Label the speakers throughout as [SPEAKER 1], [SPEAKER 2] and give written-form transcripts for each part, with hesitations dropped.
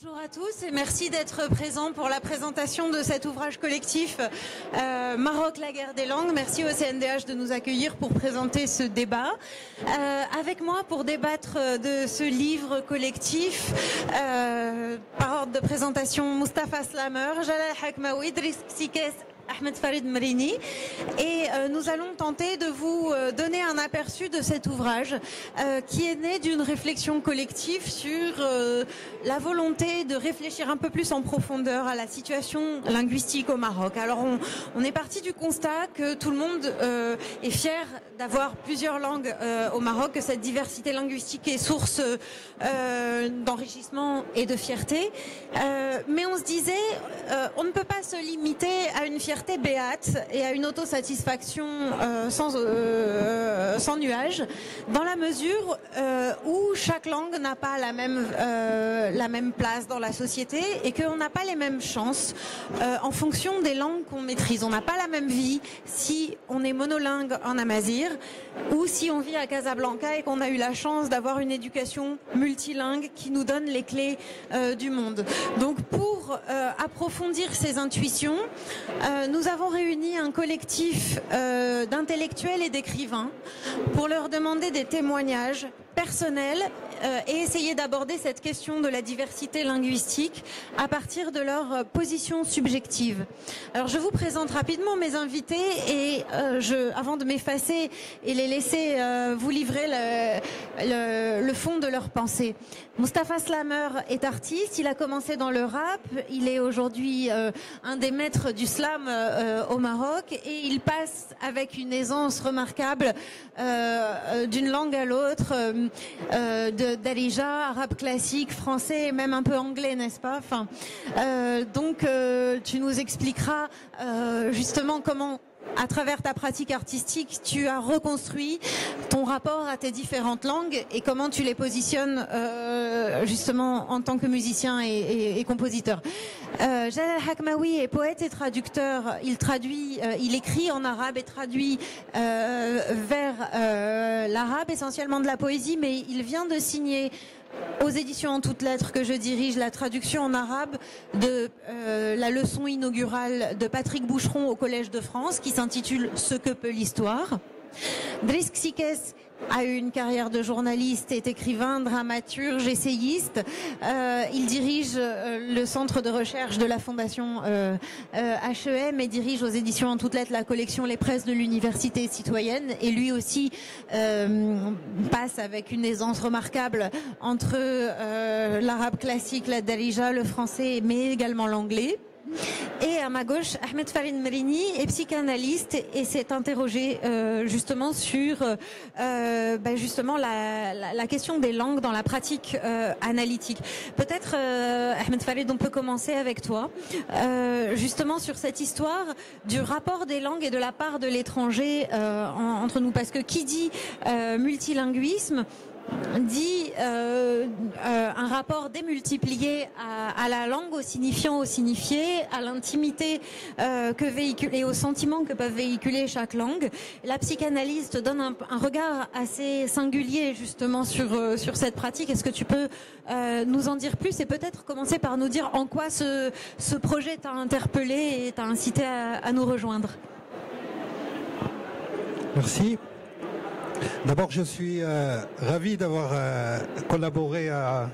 [SPEAKER 1] Bonjour à tous et merci d'être présents pour la présentation de cet ouvrage collectif Maroc, la guerre des langues. Merci au CNDH de nous accueillir pour présenter ce débat. Avec moi pour débattre de ce livre collectif, par ordre de présentation, Moustapha Slamer, Jalal Hakmaoui, Driss Ksikes, Ahmed Farid Mrini, et nous allons tenter de vous donner un aperçu de cet ouvrage qui est né d'une réflexion collective sur la volonté de réfléchir un peu plus en profondeur à la situation linguistique au Maroc. Alors on est parti du constat que tout le monde est fier d'avoir plusieurs langues au Maroc, que cette diversité linguistique est source d'enrichissement et de fierté, mais on se disait on ne peut pas se limiter à une fierté béate et à une autosatisfaction sans nuage, dans la mesure où chaque langue n'a pas la même place dans la société et qu'on n'a pas les mêmes chances en fonction des langues qu'on maîtrise. On n'a pas la même vie si on est monolingue en amazigh ou si on vit à Casablanca et qu'on a eu la chance d'avoir une éducation multilingue qui nous donne les clés du monde. Donc pour approfondir ces intuitions, nous avons réuni un collectif d'intellectuels et d'écrivains pour leur demander des témoignages personnels et essayer d'aborder cette question de la diversité linguistique à partir de leur position subjective. Alors je vous présente rapidement mes invités et avant de m'effacer et les laisser vous livrer le fond de leurs pensées. Moustapha Slamer est artiste, il a commencé dans le rap, il est aujourd'hui un des maîtres du slam au Maroc et il passe avec une aisance remarquable d'une langue à l'autre, de Darija, arabe classique, français et même un peu anglais, n'est-ce pas? Enfin, donc tu nous expliqueras justement comment, à travers ta pratique artistique, tu as reconstruit ton rapport à tes différentes langues et comment tu les positionnes justement en tant que musicien et compositeur. Jalal Hakmaoui est poète et traducteur. Il écrit en arabe et traduit vers l'arabe, essentiellement de la poésie, mais il vient de signer aux éditions En Toutes Lettres que je dirige la traduction en arabe de la leçon inaugurale de Patrick Boucheron au Collège de France qui s'intitule Ce que peut l'histoire. Driss Ksikes a eu une carrière de journaliste, est écrivain, dramaturge, essayiste. Il dirige le centre de recherche de la fondation HEM et dirige aux éditions En Toutes Lettres la collection Les Presses de l'Université citoyenne. Et lui aussi passe avec une aisance remarquable entre l'arabe classique, la darija, le français, mais également l'anglais. Et à ma gauche, Ahmed Farid Mrini est psychanalyste et s'est interrogé justement sur justement la question des langues dans la pratique analytique. Peut-être, Ahmed Farid, on peut commencer avec toi, justement sur cette histoire du rapport des langues et de la part de l'étranger entre nous. Parce que qui dit multilinguisme dit un rapport démultiplié à la langue, au signifiant, au signifié, à l'intimité que véhicule et aux sentiments que peuvent véhiculer chaque langue. La psychanalyse te donne un regard assez singulier justement sur cette pratique. Est-ce que tu peux nous en dire plus et peut-être commencer par nous dire en quoi ce projet t'a interpellé et t'a incité à nous rejoindre?
[SPEAKER 2] Merci. D'abord, je suis ravi d'avoir collaboré à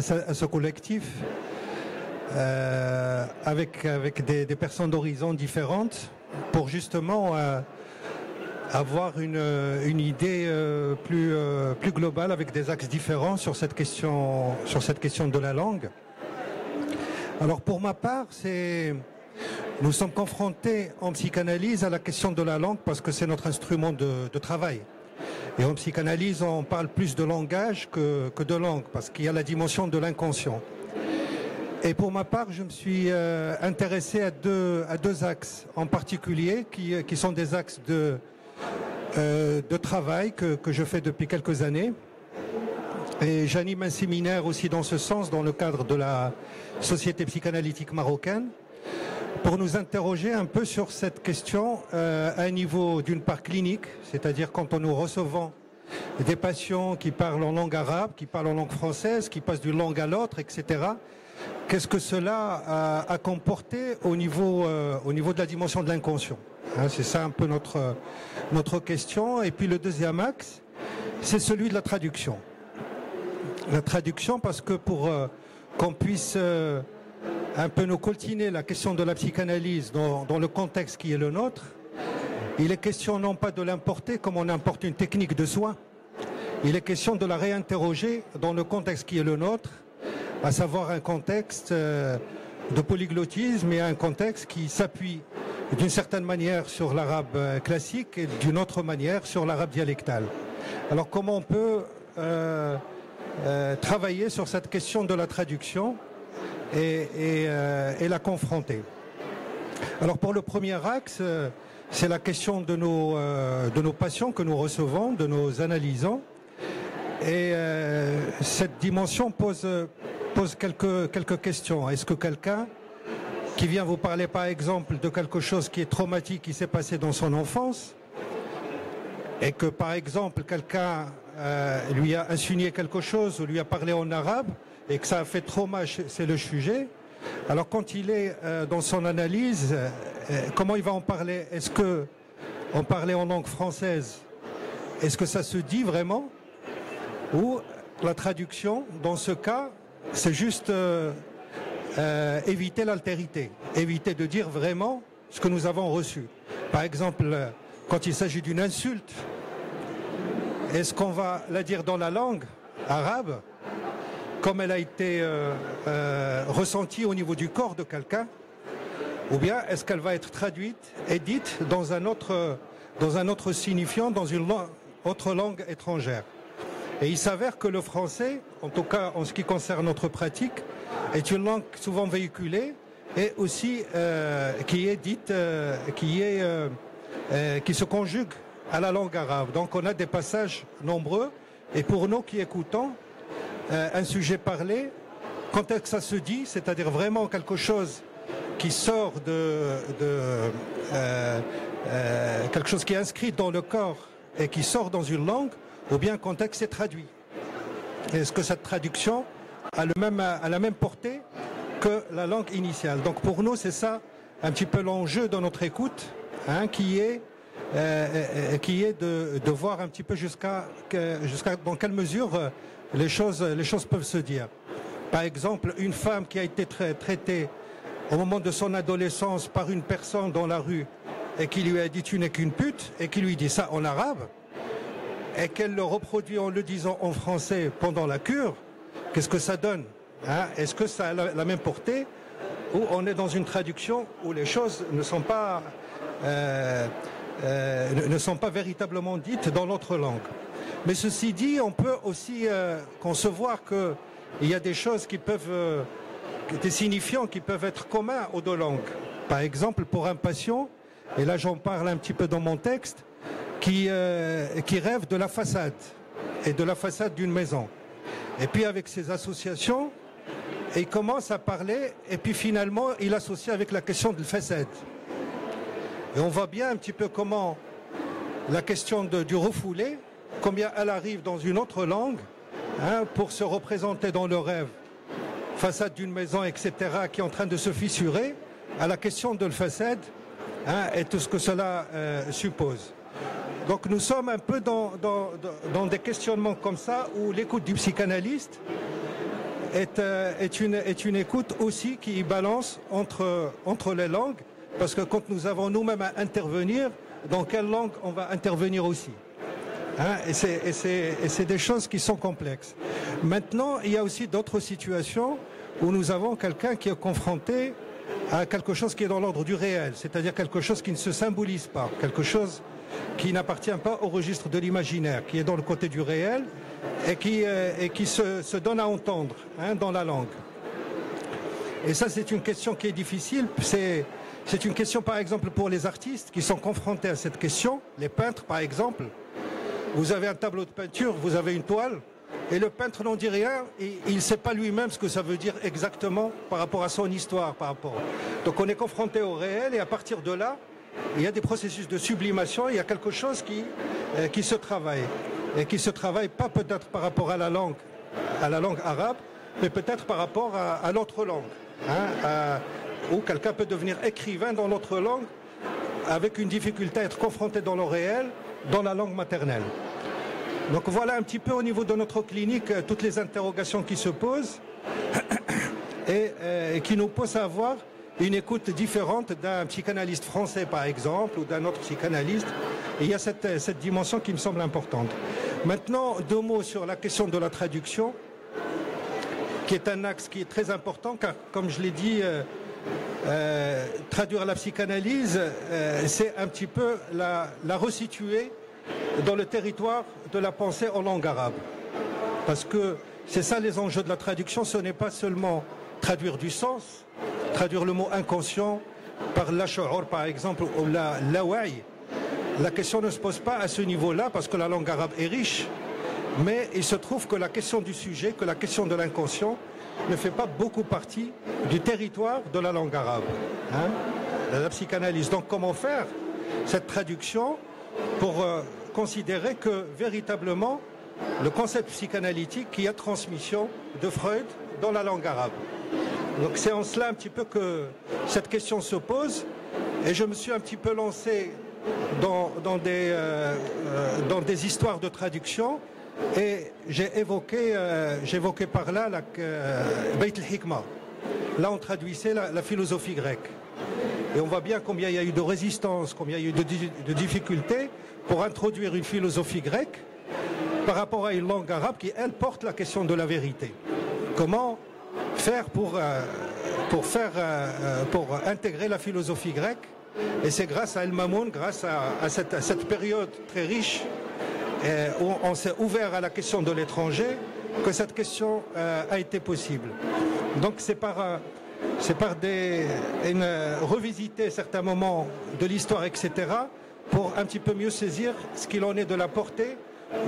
[SPEAKER 2] ce collectif avec des personnes d'horizons différentes pour justement avoir une idée plus globale avec des axes différents sur cette question de la langue. Alors pour ma part, nous sommes confrontés en psychanalyse à la question de la langue parce que c'est notre instrument de travail. Et en psychanalyse, on parle plus de langage que de langue, parce qu'il y a la dimension de l'inconscient. Et pour ma part, je me suis intéressé à deux axes en particulier, qui sont des axes de travail que je fais depuis quelques années. Et j'anime un séminaire aussi dans ce sens, dans le cadre de la Société psychanalytique marocaine, pour nous interroger un peu sur cette question à un niveau d'une part clinique, c'est-à-dire quand nous recevons des patients qui parlent en langue arabe, qui parlent en langue française, qui passent d'une langue à l'autre, etc. Qu'est-ce que cela a comporté au niveau de la dimension de l'inconscient? C'est ça un peu notre question. Et puis le deuxième axe, c'est celui de la traduction. La traduction, parce que pour qu'on puisse un peu nous coltiner la question de la psychanalyse dans le contexte qui est le nôtre, il est question non pas de l'importer comme on importe une technique de soin, il est question de la réinterroger dans le contexte qui est le nôtre, à savoir un contexte de polyglottisme et un contexte qui s'appuie d'une certaine manière sur l'arabe classique et d'une autre manière sur l'arabe dialectal. Alors comment on peut travailler sur cette question de la traduction et la confronter? Alors pour le premier axe, c'est la question de nos patients que nous recevons, de nos analysants. Et cette dimension pose quelques questions. Est-ce que quelqu'un qui vient vous parler par exemple de quelque chose qui est traumatique, qui s'est passé dans son enfance, et que par exemple quelqu'un lui a insinué quelque chose ou lui a parlé en arabe, et que ça a fait trauma, c'est le sujet, alors quand il est dans son analyse, comment il va en parler? Est-ce que on parlait en langue française? Est-ce que ça se dit vraiment? Ou la traduction, dans ce cas, c'est juste éviter l'altérité, éviter de dire vraiment ce que nous avons reçu. Par exemple, quand il s'agit d'une insulte, est-ce qu'on va la dire dans la langue arabe, comme elle a été ressentie au niveau du corps de quelqu'un, ou bien est-ce qu'elle va être traduite et dite dans un autre signifiant, dans une autre langue étrangère? Et il s'avère que le français, en tout cas en ce qui concerne notre pratique, est une langue souvent véhiculée et aussi qui est dite, qui se conjugue à la langue arabe. Donc on a des passages nombreux et pour nous qui écoutons un sujet parlé, quand est-ce que ça se dit, c'est-à-dire vraiment quelque chose qui sort quelque chose qui est inscrit dans le corps et qui sort dans une langue, ou bien quand est-ce que c'est traduit. Est-ce que cette traduction a la même portée que la langue initiale? Donc pour nous, c'est ça un petit peu l'enjeu de notre écoute, qui est de voir un petit peu jusqu'à dans quelle mesure les choses peuvent se dire. Par exemple, une femme qui a été traitée au moment de son adolescence par une personne dans la rue et qui lui a dit tu n'es qu'une pute, et qui lui dit ça en arabe, et qu'elle le reproduit en le disant en français pendant la cure, qu'est-ce que ça donne? Est-ce que ça a la même portée, ou on est dans une traduction où les choses ne sont pas véritablement dites dans notre langue? Mais ceci dit, on peut aussi concevoir qu'il y a des choses qui peuvent, des signifiants qui peuvent être communs aux deux langues. Par exemple, pour un patient, et là j'en parle un petit peu dans mon texte, qui rêve de la façade, et de la façade d'une maison. Et puis avec ses associations, il commence à parler, et puis finalement il associe avec la question de la façade. Et on voit bien un petit peu comment la question du refoulé, combien elle arrive dans une autre langue, pour se représenter dans le rêve, façade d'une maison, etc., qui est en train de se fissurer, à la question de la façade, et tout ce que cela suppose. Donc nous sommes un peu dans des questionnements comme ça, où l'écoute du psychanalyste est une écoute aussi qui balance entre les langues, parce que quand nous avons nous-mêmes à intervenir, dans quelle langue on va intervenir aussi. Et c'est des choses qui sont complexes. Maintenant, il y a aussi d'autres situations où nous avons quelqu'un qui est confronté à quelque chose qui est dans l'ordre du réel, c'est-à-dire quelque chose qui ne se symbolise pas, quelque chose qui n'appartient pas au registre de l'imaginaire, qui est dans le côté du réel et qui se donne à entendre dans la langue. Et ça, c'est une question qui est difficile. C'est une question, par exemple, pour les artistes qui sont confrontés à cette question, les peintres, par exemple. Vous avez un tableau de peinture, vous avez une toile, et le peintre n'en dit rien, et il ne sait pas lui-même ce que ça veut dire exactement par rapport à son histoire. Donc on est confronté au réel, et à partir de là, il y a des processus de sublimation, il y a quelque chose qui se travaille. Et qui se travaille pas peut-être par rapport à la langue arabe, mais peut-être par rapport à l'autre langue. Où quelqu'un peut devenir écrivain dans l'autre langue avec une difficulté à être confronté dans le réel, dans la langue maternelle. Donc voilà un petit peu au niveau de notre clinique toutes les interrogations qui se posent et qui nous poussent à avoir une écoute différente d'un psychanalyste français par exemple ou d'un autre psychanalyste. Et il y a cette dimension qui me semble importante. Maintenant, 2 mots sur la question de la traduction, qui est un axe qui est très important, car comme je l'ai dit, traduire la psychanalyse, c'est un petit peu la resituer dans le territoire de la pensée en langue arabe. Parce que c'est ça les enjeux de la traduction, ce n'est pas seulement traduire du sens, traduire le mot inconscient par la shu'ur par exemple, ou la wa'i. La question ne se pose pas à ce niveau-là parce que la langue arabe est riche, mais il se trouve que la question du sujet, que la question de l'inconscient ne fait pas beaucoup partie du territoire de la langue arabe. La psychanalyse. Donc comment faire cette traduction pour considérer que véritablement le concept psychanalytique qui a transmission de Freud dans la langue arabe. Donc c'est en cela un petit peu que cette question se pose et je me suis un petit peu lancé dans des histoires de traduction et j'ai évoqué par là Beit al-Hikma. Là on traduisait la philosophie grecque et on voit bien combien il y a eu de résistance, combien il y a eu de difficultés pour introduire une philosophie grecque par rapport à une langue arabe qui elle porte la question de la vérité. Comment faire pour intégrer la philosophie grecque? Et c'est grâce à El Mamoun, grâce à cette période très riche où on s'est ouvert à la question de l'étranger, que cette question a été possible. Donc c'est par revisiter certains moments de l'histoire, etc., pour un petit peu mieux saisir ce qu'il en est de la portée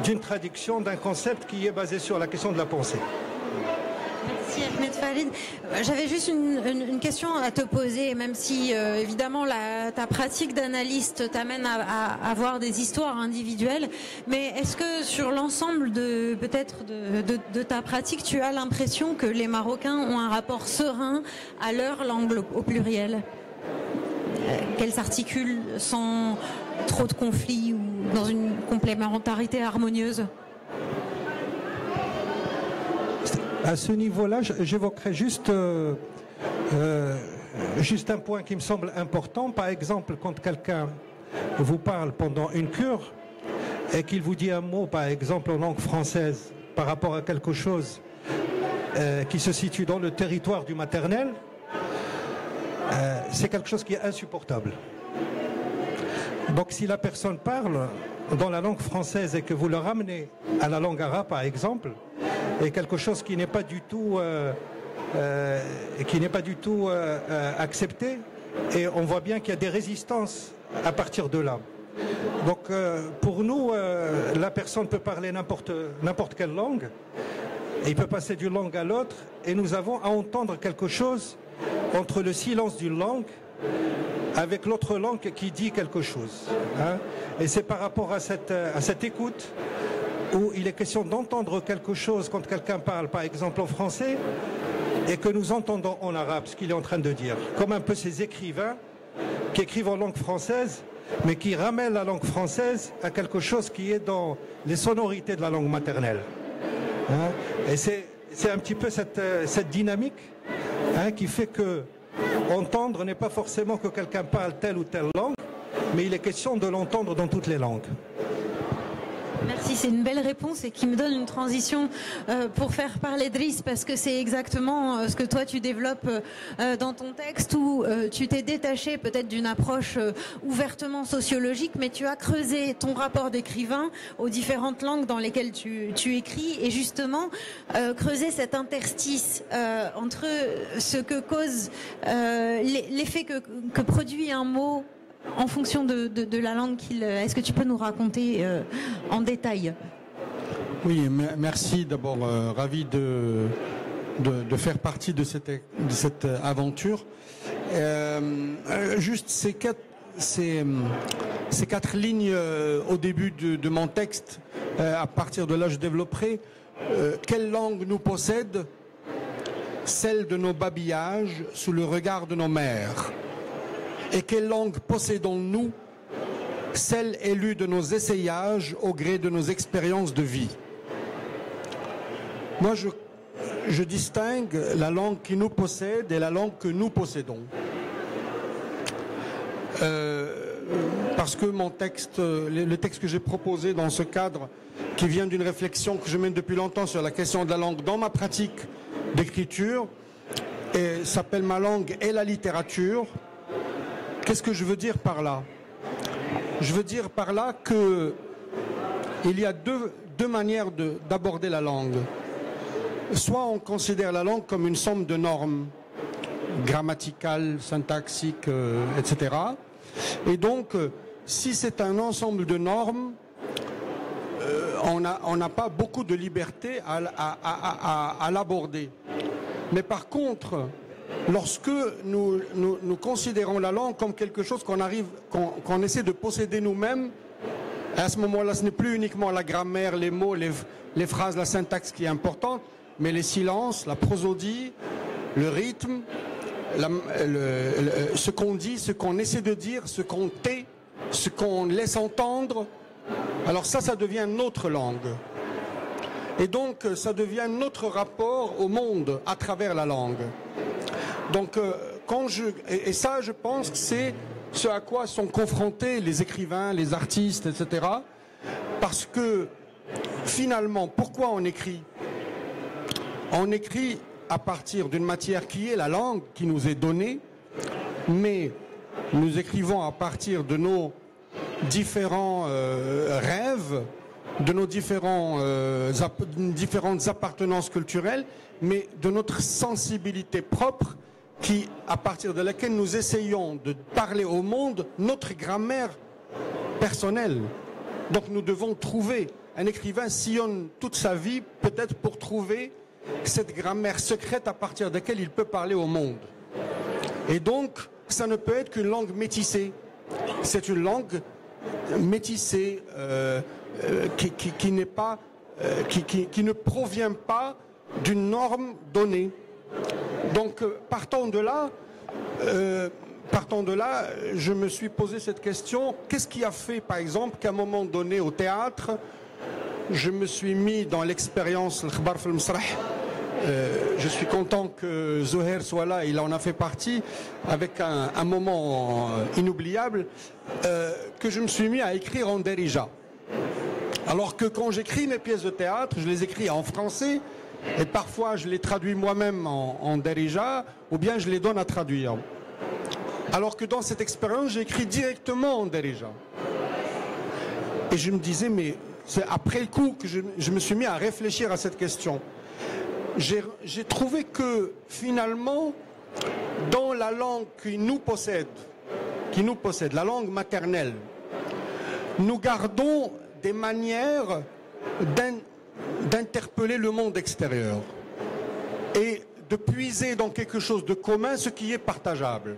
[SPEAKER 2] d'une traduction d'un concept qui est basé sur la question de la pensée.
[SPEAKER 1] Merci Ahmed Farid. J'avais juste une question à te poser, même si évidemment ta pratique d'analyste t'amène à avoir des histoires individuelles, mais est-ce que sur l'ensemble de ta pratique, tu as l'impression que les Marocains ont un rapport serein à leur langue au pluriel, qu'elle s'articule sans trop de conflits ou dans une complémentarité harmonieuse?
[SPEAKER 2] À ce niveau-là, j'évoquerai juste un point qui me semble important. Par exemple, quand quelqu'un vous parle pendant une cure et qu'il vous dit un mot, par exemple en langue française, par rapport à quelque chose qui se situe dans le territoire du maternel, c'est quelque chose qui est insupportable. Donc si la personne parle dans la langue française et que vous le ramenez à la langue arabe, par exemple, et quelque chose qui n'est pas du tout accepté, et on voit bien qu'il y a des résistances à partir de là. Donc pour nous, la personne peut parler n'importe quelle langue, et il peut passer d'une langue à l'autre, et nous avons à entendre quelque chose entre le silence d'une langue avec l'autre langue qui dit quelque chose. Et c'est par rapport à cette écoute où il est question d'entendre quelque chose quand quelqu'un parle, par exemple en français, et que nous entendons en arabe ce qu'il est en train de dire. Comme un peu ces écrivains qui écrivent en langue française, mais qui ramènent la langue française à quelque chose qui est dans les sonorités de la langue maternelle. Et c'est un petit peu cette dynamique qui fait que entendre n'est pas forcément que quelqu'un parle telle ou telle langue, mais il est question de l'entendre dans toutes les langues.
[SPEAKER 1] Merci, c'est une belle réponse et qui me donne une transition pour faire parler Driss, parce que c'est exactement ce que toi tu développes dans ton texte, où tu t'es détaché peut-être d'une approche ouvertement sociologique, mais tu as creusé ton rapport d'écrivain aux différentes langues dans lesquelles tu écris, et justement creuser cet interstice entre ce que cause l'effet que produit un mot en fonction de la langue qu'il... Est-ce que tu peux nous raconter en détail?
[SPEAKER 3] Oui, merci. D'abord, ravi de faire partie de cette aventure. Juste ces 4 lignes au début de mon texte, à partir de là je développerai. Quelle langue nous possède? Celle de nos babillages sous le regard de nos mères. Et quelle langue possédons-nous? Celle élue de nos essayages au gré de nos expériences de vie. Moi, je distingue la langue qui nous possède et la langue que nous possédons. Parce que mon texte, le texte que j'ai proposé dans ce cadre, qui vient d'une réflexion que je mène depuis longtemps sur la question de la langue dans ma pratique d'écriture, et s'appelle Ma langue et la littérature. Qu'est-ce que je veux dire par là? Je veux dire par là que il y a deux manières d'aborder la langue. Soit on considère la langue comme une somme de normes grammaticales, syntaxiques, etc. Et donc, si c'est un ensemble de normes, on n'a pas beaucoup de liberté à l'aborder. Mais par contre, lorsque nous considérons la langue comme quelque chose qu'on essaie de posséder nous-mêmes, à ce moment-là, ce n'est plus uniquement la grammaire, les mots, les phrases, la syntaxe qui est importante, mais les silences, la prosodie, le rythme, ce qu'on dit, ce qu'on essaie de dire, ce qu'on tait, ce qu'on laisse entendre. Alors ça devient notre langue. Et donc, ça devient notre rapport au monde à travers la langue. Donc, et ça, je pense que c'est ce à quoi sont confrontés les écrivains, les artistes, etc. Parce que, finalement, pourquoi on écrit? On écrit à partir d'une matière qui est la langue, qui nous est donnée, mais nous écrivons à partir de nos différents rêves, de nos différentes appartenances culturelles, mais de notre sensibilité propre, à partir de laquelle nous essayons de parler au monde notre grammaire personnelle. Donc nous devons trouver, un écrivain sillonne toute sa vie peut-être pour trouver cette grammaire secrète à partir de laquelle il peut parler au monde. Et donc, ça ne peut être qu'une langue métissée. C'est une langue métissée qui ne provient pas d'une norme donnée. Donc, partant de là, je me suis posé cette question. Qu'est-ce qui a fait, par exemple, qu'à un moment donné au théâtre, je me suis mis dans l'expérience l'Khbar fil Masrah. Je suis content que Zoher soit là, il en a fait partie, avec un moment inoubliable, que je me suis mis à écrire en Derija. Alors que quand j'écris mes pièces de théâtre, je les écris en français, et parfois je les traduis moi-même en Derija, ou bien je les donne à traduire. Alors que dans cette expérience, j'écris directement en Derija. Et je me disais, mais c'est après le coup que je me suis mis à réfléchir à cette question. J'ai trouvé que finalement, dans la langue qui nous possède, la langue maternelle, nous gardons des manières d'interpeller le monde extérieur et de puiser dans quelque chose de commun ce qui est partageable.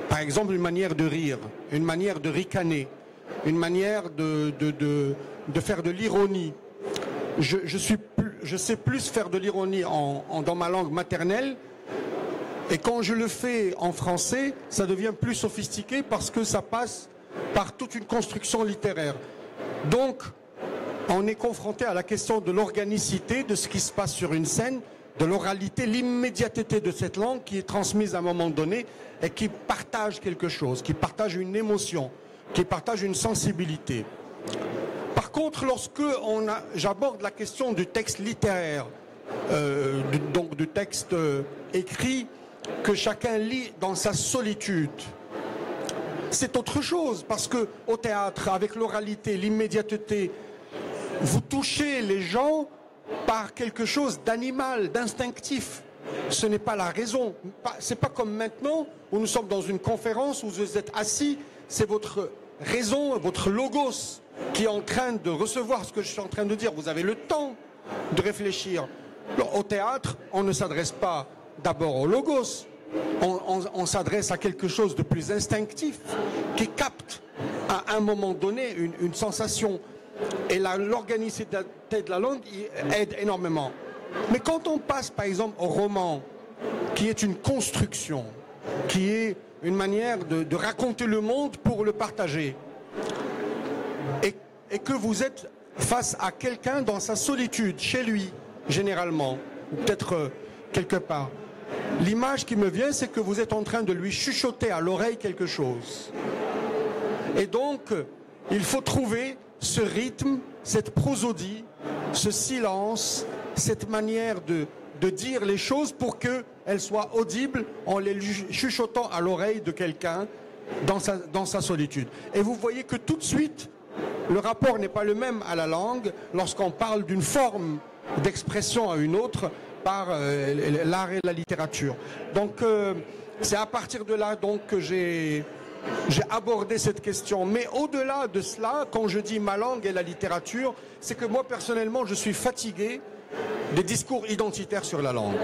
[SPEAKER 3] Par exemple, une manière de rire, une manière de ricaner, une manière de faire de l'ironie. Je sais plus faire de l'ironie dans ma langue maternelle, et quand je le fais en français, ça devient plus sophistiqué parce que ça passe par toute une construction littéraire. Donc, on est confronté à la question de l'organicité de ce qui se passe sur une scène, de l'oralité, l'immédiateté de cette langue qui est transmise à un moment donné et qui partage quelque chose, qui partage une émotion, qui partage une sensibilité. Par contre, lorsque j'aborde la question du texte littéraire, donc du texte écrit que chacun lit dans sa solitude, c'est autre chose, parce que au théâtre, avec l'oralité, l'immédiateté, vous touchez les gens par quelque chose d'animal, d'instinctif. Ce n'est pas la raison. C'est pas comme maintenant où nous sommes dans une conférence où vous êtes assis, c'est votre raison, votre logos qui est en train de recevoir ce que je suis en train de dire. Vous avez le temps de réfléchir. Au théâtre, on ne s'adresse pas d'abord au logos, on s'adresse à quelque chose de plus instinctif, qui capte à un moment donné une sensation. Et l'organicité de la langue aide énormément. Mais quand on passe par exemple au roman, qui est une construction, qui est une manière de raconter le monde pour le partager, et que vous êtes face à quelqu'un dans sa solitude, chez lui, généralement, ou peut-être quelque part, l'image qui me vient, c'est que vous êtes en train de lui chuchoter à l'oreille quelque chose. Et donc, il faut trouver ce rythme, cette prosodie, ce silence, cette manière de dire les choses pour qu'elles soient audibles en les chuchotant à l'oreille de quelqu'un dans sa solitude. Et vous voyez que tout de suite, le rapport n'est pas le même à la langue lorsqu'on parle d'une forme d'expression à une autre par l'art et la littérature. Donc c'est à partir de là donc, que j'ai abordé cette question. Mais au-delà de cela, quand je dis ma langue et la littérature, c'est que moi personnellement je suis fatigué des discours identitaires sur la langue.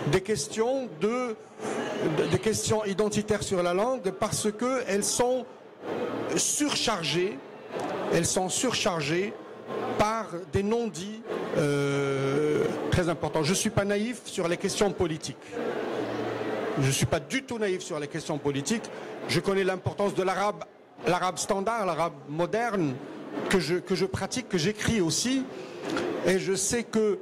[SPEAKER 3] Des questions identitaires sur la langue parce qu'elles sont surchargées par des non-dits très importants. Je ne suis pas naïf sur les questions politiques. Je ne suis pas du tout naïf sur les questions politiques. Je connais l'importance de l'arabe standard, l'arabe moderne, que je pratique, que j'écris aussi. Et je sais que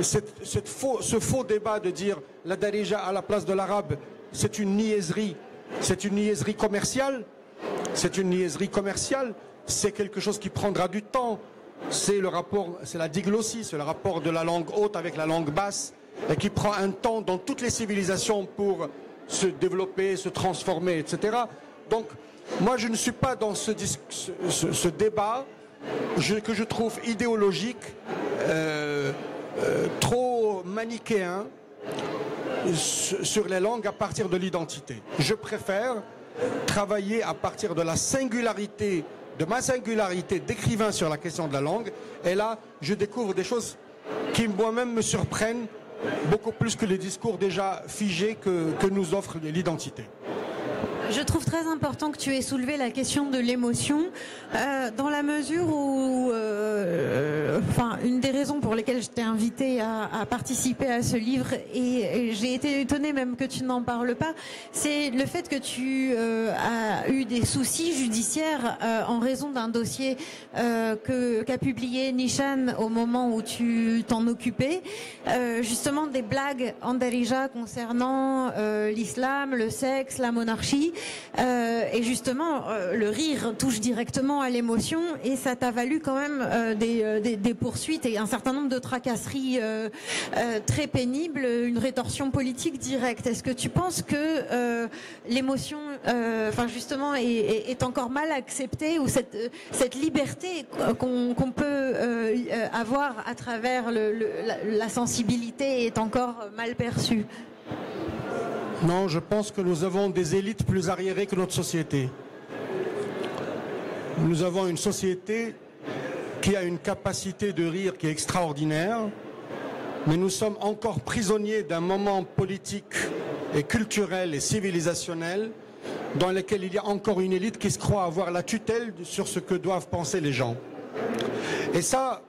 [SPEAKER 3] ce faux débat de dire la darija à la place de l'arabe, c'est une niaiserie. C'est une niaiserie commerciale. C'est une niaiserie commerciale. C'est quelque chose qui prendra du temps. C'est la diglossie, c'est le rapport de la langue haute avec la langue basse, et qui prend un temps dans toutes les civilisations pour se développer, se transformer, etc. Donc, moi, je ne suis pas dans ce débat que je trouve idéologique, trop manichéen sur les langues à partir de l'identité. Je préfère travailler à partir de la singularité, de ma singularité d'écrivain sur la question de la langue. Et là, je découvre des choses qui moi-même me surprennent beaucoup plus que les discours déjà figés que nous offre l'identité.
[SPEAKER 1] Je trouve très important que tu aies soulevé la question de l'émotion, dans la mesure où, une des raisons pour lesquelles je t'ai invité à participer à ce livre, et j'ai été étonnée même que tu n'en parles pas, c'est le fait que tu as eu des soucis judiciaires en raison d'un dossier qu'a publié Nishan au moment où tu t'en occupais, justement des blagues en darija concernant l'islam, le sexe, la monarchie. Et justement, le rire touche directement à l'émotion, et ça t'a valu quand même des poursuites et un certain nombre de tracasseries très pénibles, une rétorsion politique directe. Est-ce que tu penses que l'émotion, justement, est encore mal acceptée, ou cette liberté qu'on peut avoir à travers la sensibilité est encore mal perçue?
[SPEAKER 3] Non, je pense que nous avons des élites plus arriérées que notre société. Nous avons une société qui a une capacité de rire qui est extraordinaire, mais nous sommes encore prisonniers d'un moment politique et culturel et civilisationnel dans lequel il y a encore une élite qui se croit avoir la tutelle sur ce que doivent penser les gens. Et ça,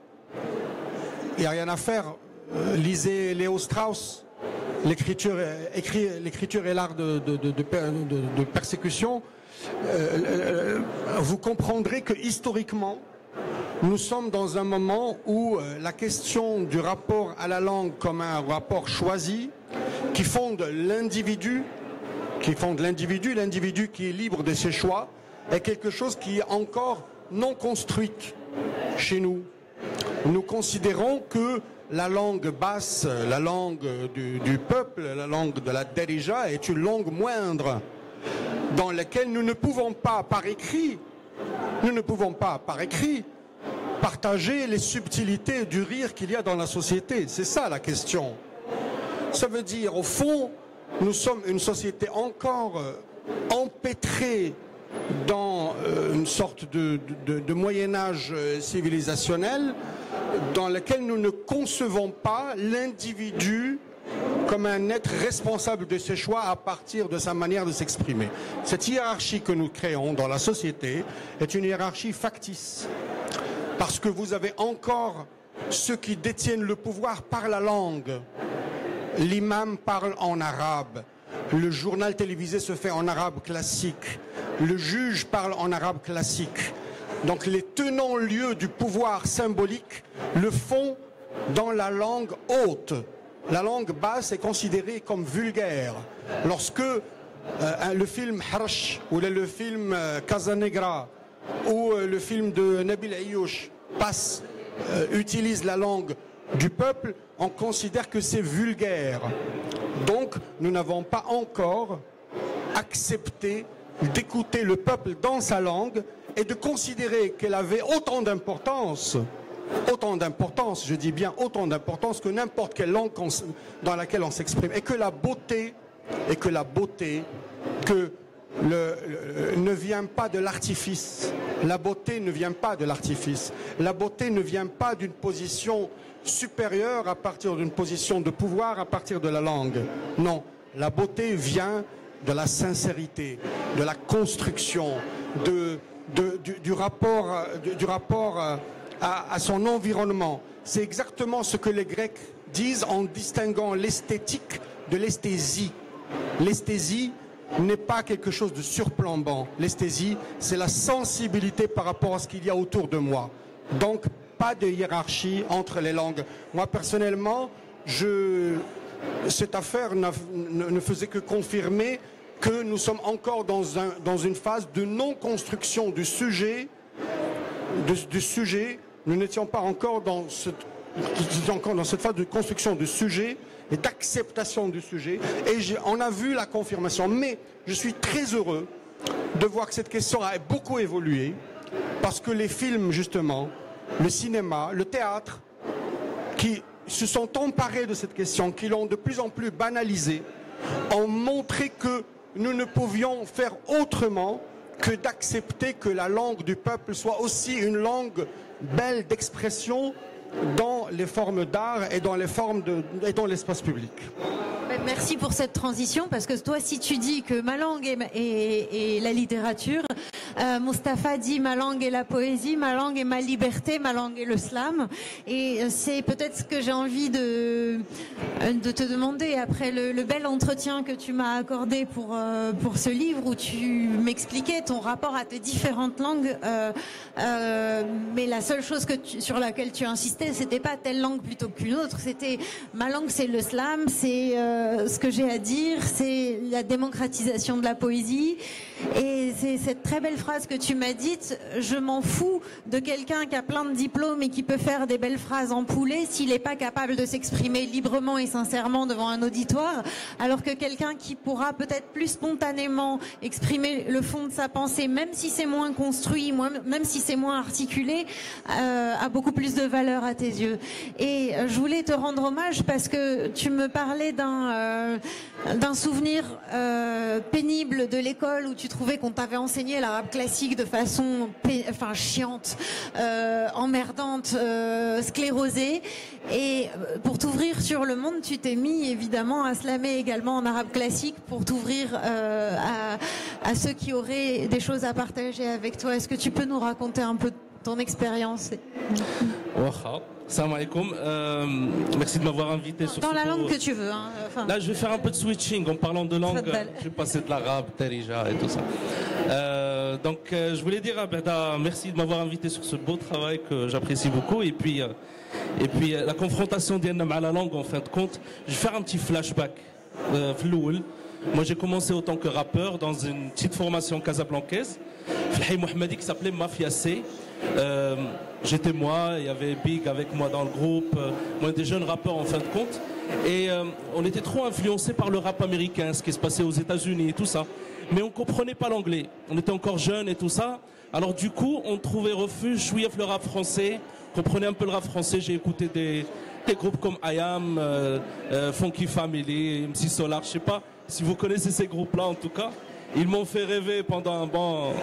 [SPEAKER 3] il n'y a rien à faire. Lisez Léo Strauss. L'écriture est l'art de persécution. Vous comprendrez que historiquement, nous sommes dans un moment où la question du rapport à la langue comme un rapport choisi, qui fonde l'individu, l'individu qui est libre de ses choix, est quelque chose qui est encore non construit chez nous. Nous considérons que la langue basse, la langue du peuple, la langue de la darija est une langue moindre dans laquelle nous ne pouvons pas par écrit partager les subtilités du rire qu'il y a dans la société. C'est ça la question. Ça veut dire, au fond, nous sommes une société encore empêtrée dans une sorte de Moyen-Âge civilisationnel, dans lequel nous ne concevons pas l'individu comme un être responsable de ses choix à partir de sa manière de s'exprimer. Cette hiérarchie que nous créons dans la société est une hiérarchie factice. Parce que vous avez encore ceux qui détiennent le pouvoir par la langue. L'imam parle en arabe. Le journal télévisé se fait en arabe classique. Le juge parle en arabe classique. Donc les tenants-lieux du pouvoir symbolique le font dans la langue haute. La langue basse est considérée comme vulgaire. Lorsque le film Harash ou le film Casanegra ou le film de Nabil Ayouch utilise la langue du peuple, on considère que c'est vulgaire. Donc nous n'avons pas encore accepté d'écouter le peuple dans sa langue et de considérer qu'elle avait autant d'importance, je dis bien autant d'importance que n'importe quelle langue dans laquelle on s'exprime, et que la beauté ne vient pas de l'artifice. La beauté ne vient pas de l'artifice. La beauté ne vient pas d'une position supérieure à partir d'une position de pouvoir à partir de la langue. Non, la beauté vient de la sincérité, de la construction, du rapport à son environnement. C'est exactement ce que les Grecs disent en distinguant l'esthétique de l'esthésie. L'esthésie n'est pas quelque chose de surplombant. L'esthésie, c'est la sensibilité par rapport à ce qu'il y a autour de moi. Donc, pas de hiérarchie entre les langues. Moi, personnellement, cette affaire ne faisait que confirmer que nous sommes encore dans une phase de non-construction du sujet. Nous n'étions pas encore dans cette phase de construction du sujet et d'acceptation du sujet. Et on a vu la confirmation. Mais je suis très heureux de voir que cette question a beaucoup évolué, parce que les films, justement, le cinéma, le théâtre, qui se sont emparés de cette question, qui l'ont de plus en plus banalisée, ont montré que nous ne pouvions faire autrement que d'accepter que la langue du peuple soit aussi une langue belle d'expression dans les formes d'art et dans l'espace public.
[SPEAKER 1] Merci pour cette transition, parce que toi, si tu dis que ma langue est la littérature, Mustapha dit ma langue est la poésie, ma langue est ma liberté, ma langue est le slam. Et c'est peut-être ce que j'ai envie de te demander après le bel entretien que tu m'as accordé pour ce livre, où tu m'expliquais ton rapport à tes différentes langues. Mais la seule chose sur laquelle tu insistais, c'était pas telle langue plutôt qu'une autre, c'était ma langue, c'est le slam, c'est ce que j'ai à dire, c'est la démocratisation de la poésie. Et c'est cette très belle phrase que tu m'as dite: je m'en fous de quelqu'un qui a plein de diplômes et qui peut faire des belles phrases en poulet s'il n'est pas capable de s'exprimer librement et sincèrement devant un auditoire, alors que quelqu'un qui pourra peut-être plus spontanément exprimer le fond de sa pensée, même si c'est moins construit, même si c'est moins articulé, a beaucoup plus de valeur à tes yeux. Et je voulais te rendre hommage parce que tu me parlais d'un souvenir pénible de l'école où tu trouvais qu'on t'avait enseigné l'arabe classique de façon chiante, emmerdante, sclérosée. Et pour t'ouvrir sur le monde, tu t'es mis évidemment à slammer également en arabe classique pour t'ouvrir à ceux qui auraient des choses à partager avec toi. Est-ce que tu peux nous raconter un peu ton expérience?
[SPEAKER 4] Salam alaikum. Merci de m'avoir invité sur
[SPEAKER 1] dans la langue que tu veux. Hein.
[SPEAKER 4] Là, je vais faire un peu de switching en parlant de langue. Je vais passer de l'arabe, Tarija et tout ça. Donc, je voulais dire à Beda, merci de m'avoir invité sur ce beau travail que j'apprécie beaucoup. Et puis la confrontation d'Yannam à la langue, en fin de compte, je vais faire un petit flashback. Moi, j'ai commencé autant que rappeur dans une petite formation casablancaise, Flahi Mohammadi, qui s'appelait Mafia C. J'étais moi, il y avait Big avec moi dans le groupe, moi des jeunes rappeurs en fin de compte, et on était trop influencés par le rap américain, ce qui se passait aux États-Unis et tout ça, mais on comprenait pas l'anglais, on était encore jeunes et tout ça, alors du coup on trouvait refuge, chouïef le rap français, comprenait un peu le rap français, j'ai écouté des groupes comme IAM, Funky Family, MC Solar, je sais pas si vous connaissez ces groupes-là en tout cas, ils m'ont fait rêver pendant un bon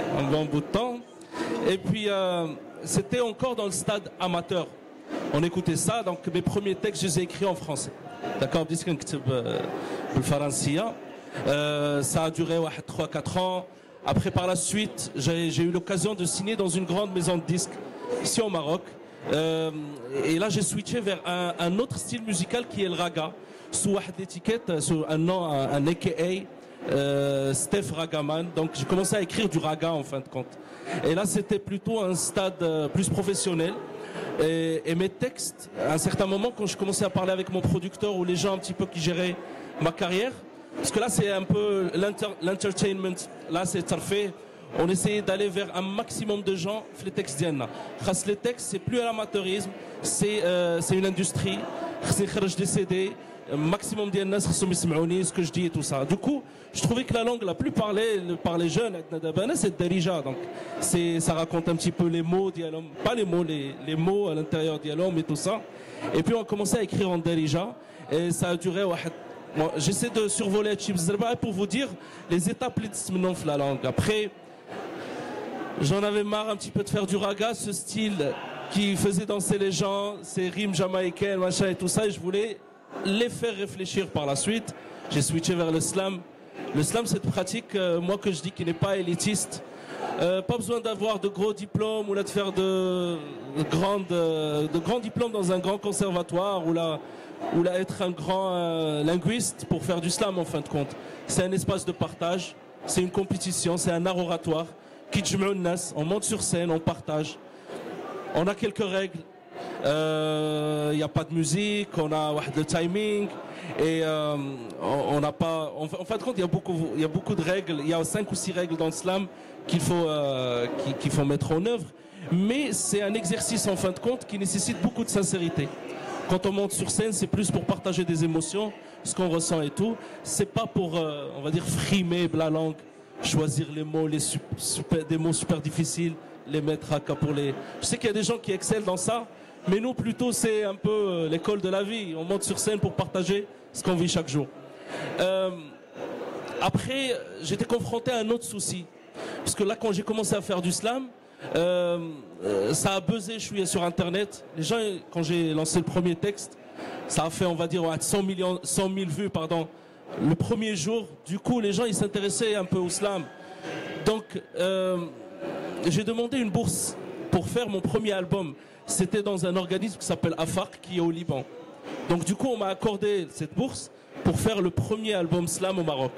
[SPEAKER 4] bout de temps. Et puis, c'était encore dans le stade amateur. On écoutait ça, donc mes premiers textes, je les ai écrits en français. d'accord, بديت كنكتب بالفرنسيه. Ça a duré 3-4 ans. Après, par la suite, j'ai eu l'occasion de signer dans une grande maison de disques ici au Maroc. Et là, j'ai switché vers un autre style musical qui est le raga, sous l'étiquette, sous un nom, un AKA, Steph Ragaman. Donc, j'ai commencé à écrire du raga en fin de compte. Et là, c'était plutôt un stade plus professionnel. Et mes textes, à un certain moment, quand je commençais à parler avec mon producteur ou les gens un petit peu qui géraient ma carrière, parce que là, c'est un peu l'entertainment. Là, c'est tarfé. On essayait d'aller vers un maximum de gens. Les textes d'Yanna. Les textes, c'est plus à l'amateurisme. C'est une industrie. C'est des CD. Maximum d'Yanna, ce que je dis et tout ça. Du coup, je trouvais que la langue la plus parlée par les jeunes, c'est Darija. Donc, ça raconte un petit peu les mots d'Yalom. Pas les mots, les mots à l'intérieur d'Yalom et tout ça. Et puis, on a commencé à écrire en Darija. Et ça a duré. Bon, j'essaie de survoler pour vous dire les étapes de la langue. Après, j'en avais marre un petit peu de faire du raga, ce style qui faisait danser les gens, ces rimes jamaïcaines, machin et tout ça. Et je voulais les faire réfléchir par la suite. J'ai switché vers le slam. Le slam, c'est une pratique, moi que je dis, qui n'est pas élitiste. Pas besoin d'avoir de gros diplômes ou là de faire de grands diplômes dans un grand conservatoire ou là être un grand linguiste pour faire du slam en fin de compte. C'est un espace de partage, c'est une compétition, c'est un art oratoire. On monte sur scène, on partage. On a quelques règles. Il n'y a pas de musique, on a le timing et on n'a pas. En fin de compte, il y a beaucoup de règles. Il y a 5 ou 6 règles dans le slam qu'il faut mettre en œuvre. Mais c'est un exercice en fin de compte qui nécessite beaucoup de sincérité. Quand on monte sur scène, c'est plus pour partager des émotions, ce qu'on ressent et tout. C'est pas pour, on va dire, frimer la langue, choisir les mots, des mots super difficiles, les mettre à cas pour les. Je sais qu'il y a des gens qui excellent dans ça, mais nous plutôt c'est un peu l'école de la vie. On monte sur scène pour partager ce qu'on vit chaque jour. Après, j'étais confronté à un autre souci, parce que là, quand j'ai commencé à faire du slam. Ça a buzzé, je suis sur internet. Les gens, quand j'ai lancé le premier texte, ça a fait, on va dire, 100 000 vues, pardon, le premier jour. Du coup, les gens, ils s'intéressaient un peu au slam. Donc, j'ai demandé une bourse pour faire mon premier album. C'était dans un organisme qui s'appelle AFARC, qui est au Liban. Donc, du coup, on m'a accordé cette bourse pour faire le premier album slam au Maroc.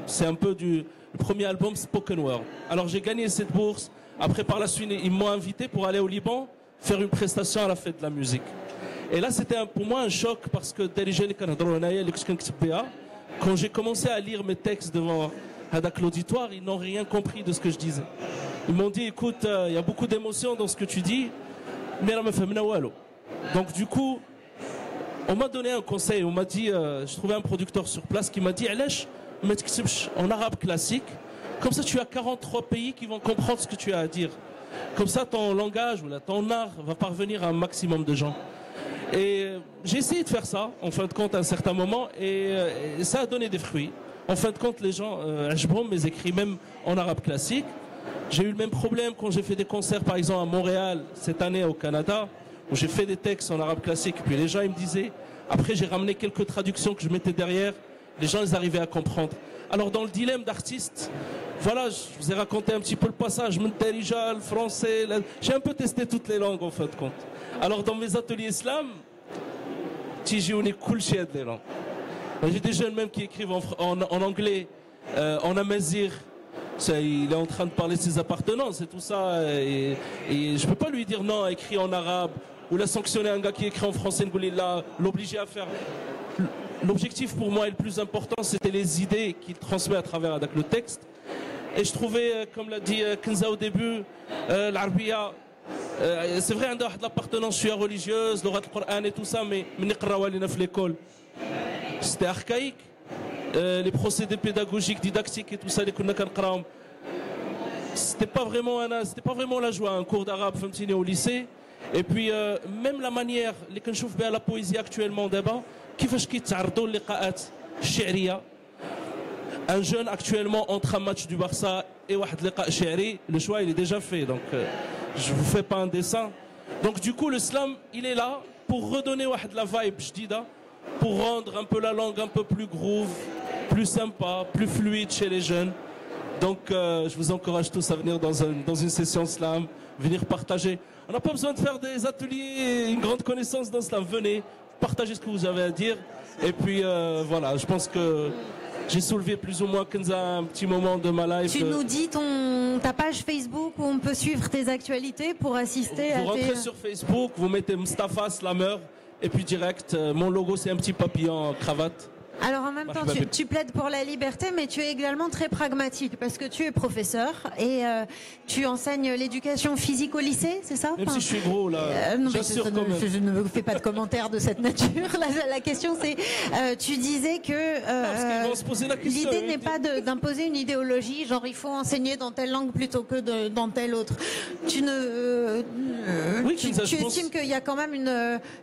[SPEAKER 4] C'est un peu le premier album spoken word. Alors, j'ai gagné cette bourse. Après, par la suite, ils m'ont invité pour aller au Liban faire une prestation à la fête de la musique. Et là, c'était pour moi un choc parce que quand j'ai commencé à lire mes textes devant l'auditoire, ils n'ont rien compris de ce que je disais. Ils m'ont dit, écoute, il y a beaucoup d'émotions dans ce que tu dis, mais là, donc du coup, on m'a donné un conseil. On m'a dit, je trouvais un producteur sur place qui m'a dit, Alech, en arabe classique. Comme ça, tu as 43 pays qui vont comprendre ce que tu as à dire. Comme ça, ton langage ou ton art va parvenir à un maximum de gens. Et j'ai essayé de faire ça, en fin de compte, à un certain moment, et ça a donné des fruits. En fin de compte, les gens, mes écrits, même en arabe classique. J'ai eu le même problème quand j'ai fait des concerts, par exemple, à Montréal, cette année au Canada, où j'ai fait des textes en arabe classique, et puis les gens, ils me disaient, après, j'ai ramené quelques traductions que je mettais derrière, les gens, ils arrivaient à comprendre. Alors, dans le dilemme d'artiste, voilà, je vous ai raconté un petit peu le passage, le Darija, le français, j'ai un peu testé toutes les langues en fin de compte. Alors dans mes ateliers islam, on est cool chez les langues. J'ai des jeunes même qui écrivent en anglais, en amazigh, il est en train de parler de ses appartenances et tout ça, et je peux pas lui dire non, écrit en arabe, ou la sanctionner un gars qui écrit en français, l'obliger à faire. L'objectif pour moi et le plus important, c'était les idées qu'il transmet à travers le texte. Et je trouvais, comme l'a dit Kenza au début, l'Arabia, c'est vrai, on a l'appartenance religieuse, le Coran et tout ça, mais l'école, c'était archaïque. Les procédés pédagogiques, didactiques et tout ça, c'était pas vraiment la joie, un cours d'arabe au lycée. Et puis, même la manière, les que je trouve la poésie actuellement d'abord, كيفاش كيتعرضوا اللقاءات الشعريه un jeune actuellement entre un match du Barça et واحد لقاء شعري le choix il est déjà fait donc je vous fais pas un dessin donc du coup le slam il est là pour redonner واحد la vibe جديده pour rendre un peu la langue un peu plus groove, plus sympa, plus fluide chez les jeunes. Donc je vous encourage tous à venir dans une session slam, venir partager. On n'a pas besoin de faire des ateliers, une grande connaissance dans slam. Venez, partagez ce que vous avez à dire. Et puis voilà, je pense que j'ai soulevé plus ou moins un petit moment de ma life.
[SPEAKER 1] Tu nous dis ta page Facebook où on peut suivre tes actualités pour assister à tes...
[SPEAKER 4] Vous rentrez sur Facebook, vous mettez Mustafa Slammer, et puis direct, mon logo c'est un petit papillon en cravate.
[SPEAKER 1] Alors en même temps, tu plaides pour la liberté, mais tu es également très pragmatique parce que tu es professeur et tu enseignes l'éducation physique au lycée, c'est ça?
[SPEAKER 4] Même si je suis gros là, j'assure quand même.
[SPEAKER 1] Je ne fais pas de commentaires de cette nature. La question c'est, tu disais que l'idée n'est pas d'imposer une idéologie, genre il faut enseigner dans telle langue plutôt que dans telle autre. Tu estimes qu'il y a quand même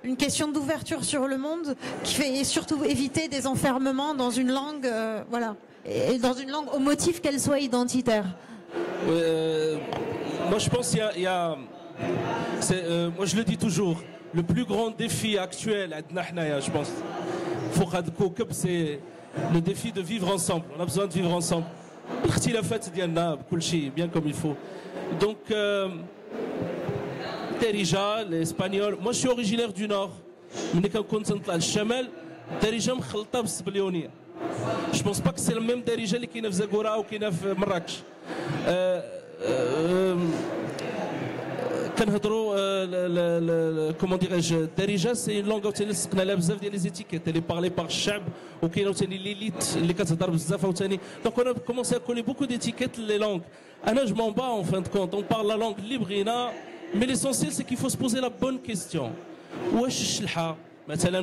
[SPEAKER 1] une question d'ouverture sur le monde qui fait surtout éviter des enfermements dans une langue, voilà, et dans une langue au motif qu'elle soit identitaire.
[SPEAKER 4] Moi, je pense qu'il y a moi, je le dis toujours, le plus grand défi actuel, je pense, c'est le défi de vivre ensemble. On a besoin de vivre ensemble. Bien comme il faut. Donc, Terija, l'espagnol. Moi, je suis originaire du Nord. Je pense pas que c'est le même Darija qui est Zagora ou qui est Marrakech. Comment dirais-je, Darija c'est une langue où on a besoin des étiquettes, elle est parlée par Chab ou qui est l'élite, les donc on a commencé à coller beaucoup d'étiquettes les langues. Je m'en bats en fin de compte, on parle la langue libre, mais l'essentiel c'est qu'il faut se poser la bonne question.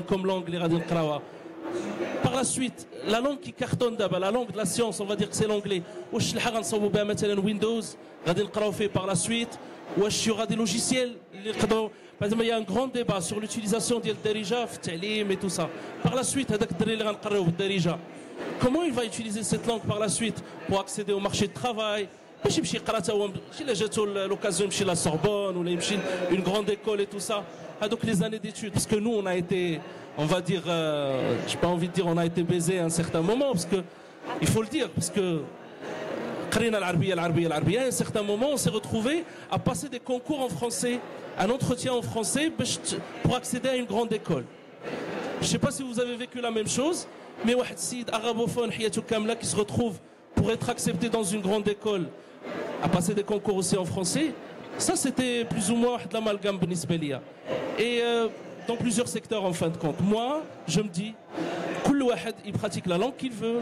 [SPEAKER 4] Comme langue, les radins krawa. Par la suite, la langue qui cartonne d'abord, la langue de la science, on va dire que c'est l'anglais. Windows, par la suite, il y aura des logiciels. Il y a un grand débat sur l'utilisation de Darija, et tout ça. Par la suite, comment il va utiliser cette langue par la suite pour accéder au marché de travail? L'occasion de la Sorbonne ou une grande école et tout ça. Donc les années d'études, parce que nous on a été, on va dire, j'ai pas envie de dire on a été baisé à un certain moment, parce que il faut le dire, parce que à un certain moment on s'est retrouvé à passer des concours en français, un entretien en français pour accéder à une grande école. Je sais pas si vous avez vécu la même chose, mais واحد السيد arabophone حياته كاملة qui se retrouve pour être accepté dans une grande école à passer des concours aussi en français. Ça, c'était plus ou moins de l'amalgame Benisbelia. Et dans plusieurs secteurs, en fin de compte. Moi, je me dis, il pratique la langue qu'il veut,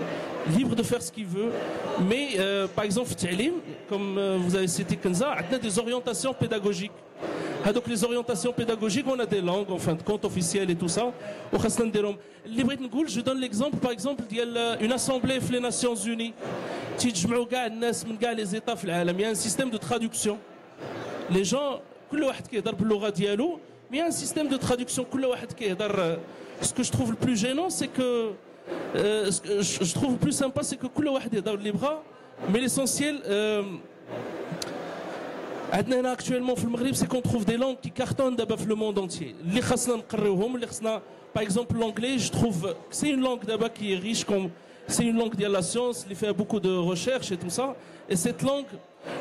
[SPEAKER 4] libre de faire ce qu'il veut. Mais, par exemple, comme vous avez cité Kenza, on a des orientations pédagogiques. Donc, les orientations pédagogiques, on a des langues, en fin de compte, officielles et tout ça. Je donne l'exemple, par exemple, d'une assemblée des Nations Unies. Il y a un système de traduction. Les gens, mais il y a un système de traduction. Ce que je trouve le plus gênant, c'est que ce que je trouve le plus sympa, c'est que mais l'essentiel actuellement au Maghreb, c'est qu'on trouve des langues qui cartonnent dans le monde entier. Par exemple, l'anglais, je trouve que c'est une langue qui est riche, c'est une langue de la science, il fait beaucoup de recherches et tout ça. Et cette langue,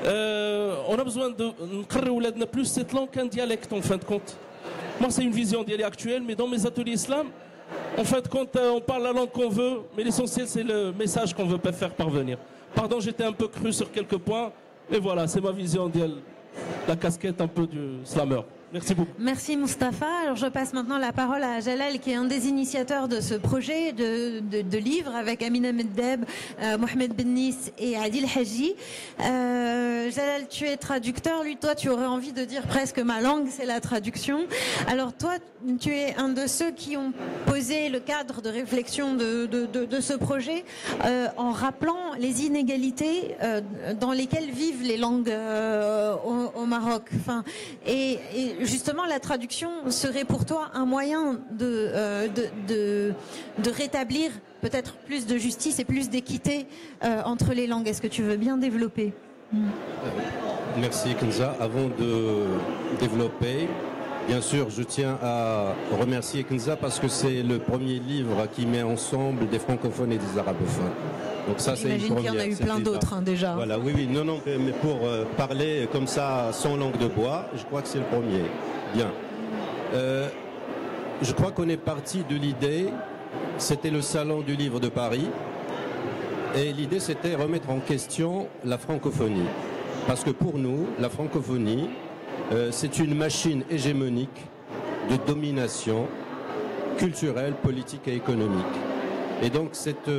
[SPEAKER 4] on a besoin de plus cette langue qu'un dialecte en fin de compte. Moi, c'est une vision actuelle, mais dans mes ateliers islam, en fin de compte, on parle la langue qu'on veut, mais l'essentiel, c'est le message qu'on veut faire parvenir. Pardon, j'étais un peu cru sur quelques points, mais voilà, c'est ma vision de la casquette un peu du slammer. Merci beaucoup.
[SPEAKER 1] Merci Mustafa. Alors je passe maintenant la parole à Jalal qui est un des initiateurs de ce projet de livre avec Amina Meddeb, Mohamed Bennis et Adil Haji. Jalal, tu es traducteur. Lui, toi, tu aurais envie de dire presque ma langue, c'est la traduction. Alors toi, tu es un de ceux qui ont posé le cadre de réflexion de ce projet en rappelant les inégalités dans lesquelles vivent les langues au Maroc. Enfin, et justement, la traduction serait pour toi un moyen de rétablir peut-être plus de justice et plus d'équité entre les langues. Est-ce que tu veux bien développer?
[SPEAKER 5] Merci Kenza. Avant de développer, Bien sûr, je tiens à remercier Kenza parce que c'est le premier livre qui met ensemble des francophones et des arabophones. Donc ça, c'est une première.
[SPEAKER 1] J'imagine qu'il y en a eu plein d'autres déjà.
[SPEAKER 5] Voilà, oui, non, mais pour parler comme ça, sans langue de bois, je crois que c'est le premier. Bien. Je crois qu'on est parti de l'idée, c'était le salon du livre de Paris, et l'idée c'était remettre en question la francophonie. Parce que pour nous, la francophonie, c'est une machine hégémonique de domination culturelle, politique et économique. Et donc cette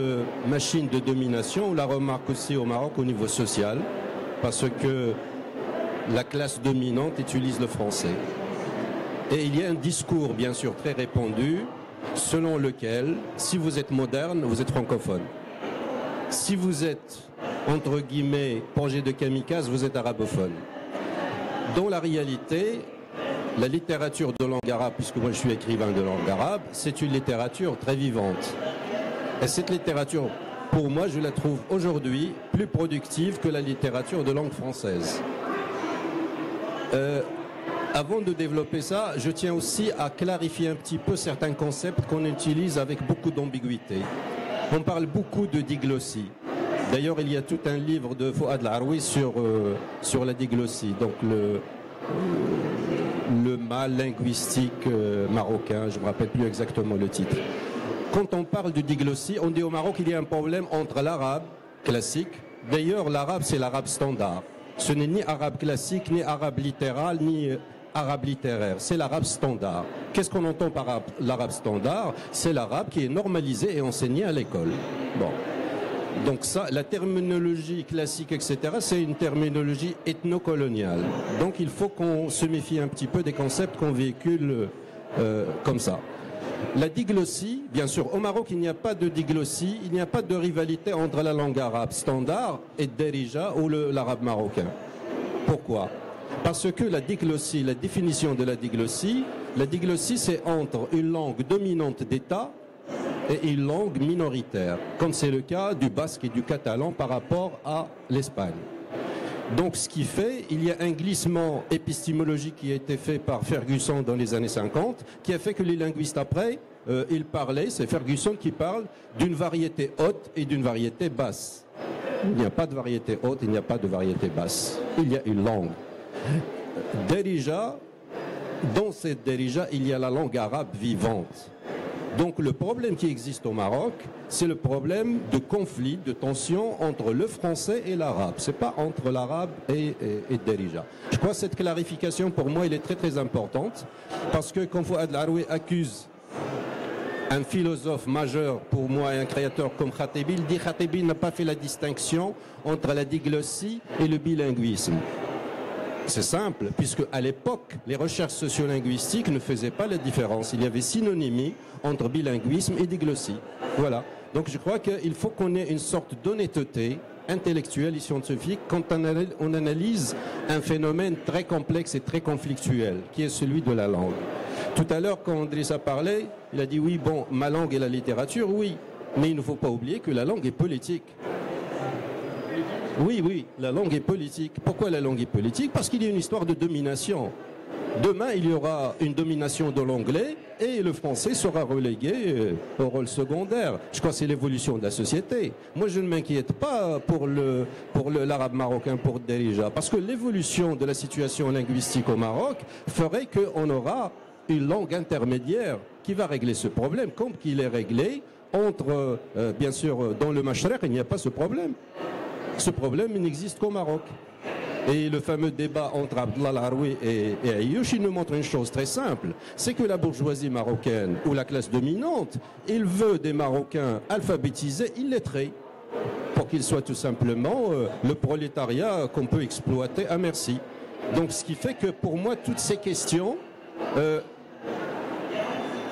[SPEAKER 5] machine de domination, on la remarque aussi au Maroc au niveau social, parce que la classe dominante utilise le français. Et il y a un discours, bien sûr, très répandu, selon lequel, si vous êtes moderne, vous êtes francophone. Si vous êtes, entre guillemets, projet de kamikaze, vous êtes arabophone. Dans la réalité, la littérature de langue arabe, puisque moi je suis écrivain de langue arabe, c'est une littérature très vivante. Et cette littérature, pour moi, je la trouve aujourd'hui plus productive que la littérature de langue française. Avant de développer ça, je tiens aussi à clarifier un petit peu certains concepts qu'on utilise avec beaucoup d'ambiguïté. On parle beaucoup de diglossie. D'ailleurs, il y a tout un livre de Fouad Laroui sur la diglossie, donc le mal linguistique marocain, je ne me rappelle plus exactement le titre. Quand on parle de diglossie, on dit au Maroc qu'il y a un problème entre l'arabe classique. D'ailleurs, l'arabe, c'est l'arabe standard. Ce n'est ni arabe classique, ni arabe littéral, ni arabe littéraire. C'est l'arabe standard. Qu'est-ce qu'on entend par l'arabe standard? C'est l'arabe qui est normalisé et enseigné à l'école. Bon. Donc ça, la terminologie classique, etc., c'est une terminologie ethnocoloniale. Donc il faut qu'on se méfie un petit peu des concepts qu'on véhicule comme ça. La diglossie, bien sûr, au Maroc, il n'y a pas de diglossie, il n'y a pas de rivalité entre la langue arabe standard et Derija ou l'arabe marocain. Pourquoi? Parce que la diglossie, la définition de la diglossie c'est entre une langue dominante d'État et une langue minoritaire, comme c'est le cas du basque et du catalan par rapport à l'Espagne. Donc ce qui fait, il y a un glissement épistémologique qui a été fait par Ferguson dans les années 50, qui a fait que les linguistes après, ils parlaient, c'est Ferguson qui parle d'une variété haute et d'une variété basse. Il n'y a pas de variété haute, il n'y a pas de variété basse. Il y a une langue. Derija, dans cette Derija, il y a la langue arabe vivante. Donc le problème qui existe au Maroc, c'est le problème de conflit, de tension entre le français et l'arabe. Ce n'est pas entre l'arabe et Derija. Je crois que cette clarification, pour moi, elle est très très importante, parce que quand Fouad Laroui accuse un philosophe majeur, pour moi, et un créateur comme Khatebi, il dit que Khatebi n'a pas fait la distinction entre la diglossie et le bilinguisme. C'est simple, puisque à l'époque, les recherches sociolinguistiques ne faisaient pas la différence. Il y avait synonymie entre bilinguisme et diglossie. Voilà. Donc je crois qu'il faut qu'on ait une sorte d'honnêteté intellectuelle et scientifique quand on analyse un phénomène très complexe et très conflictuel, qui est celui de la langue. Tout à l'heure, quand Andrissa parlait, il a dit oui, bon, ma langue est la littérature, oui, mais il ne faut pas oublier que la langue est politique. Oui, la langue est politique. Pourquoi la langue est politique? Parce qu'il y a une histoire de domination. Demain, il y aura une domination de l'anglais et le français sera relégué au rôle secondaire. Je crois que c'est l'évolution de la société. Moi, je ne m'inquiète pas pour l'arabe marocain, pour Derija, parce que l'évolution de la situation linguistique au Maroc ferait qu'on aura une langue intermédiaire qui va régler ce problème, comme qu'il est réglé entre, bien sûr, dans le Mashrek, il n'y a pas ce problème. Ce problème n'existe qu'au Maroc. Et le fameux débat entre Abdallah Laroui et Ayyouch, il nous montre une chose très simple. C'est que la bourgeoisie marocaine, ou la classe dominante, il veut des Marocains alphabétisés, illettrés, pour qu'ils soient tout simplement le prolétariat qu'on peut exploiter à merci. Donc ce qui fait que pour moi, toutes ces questions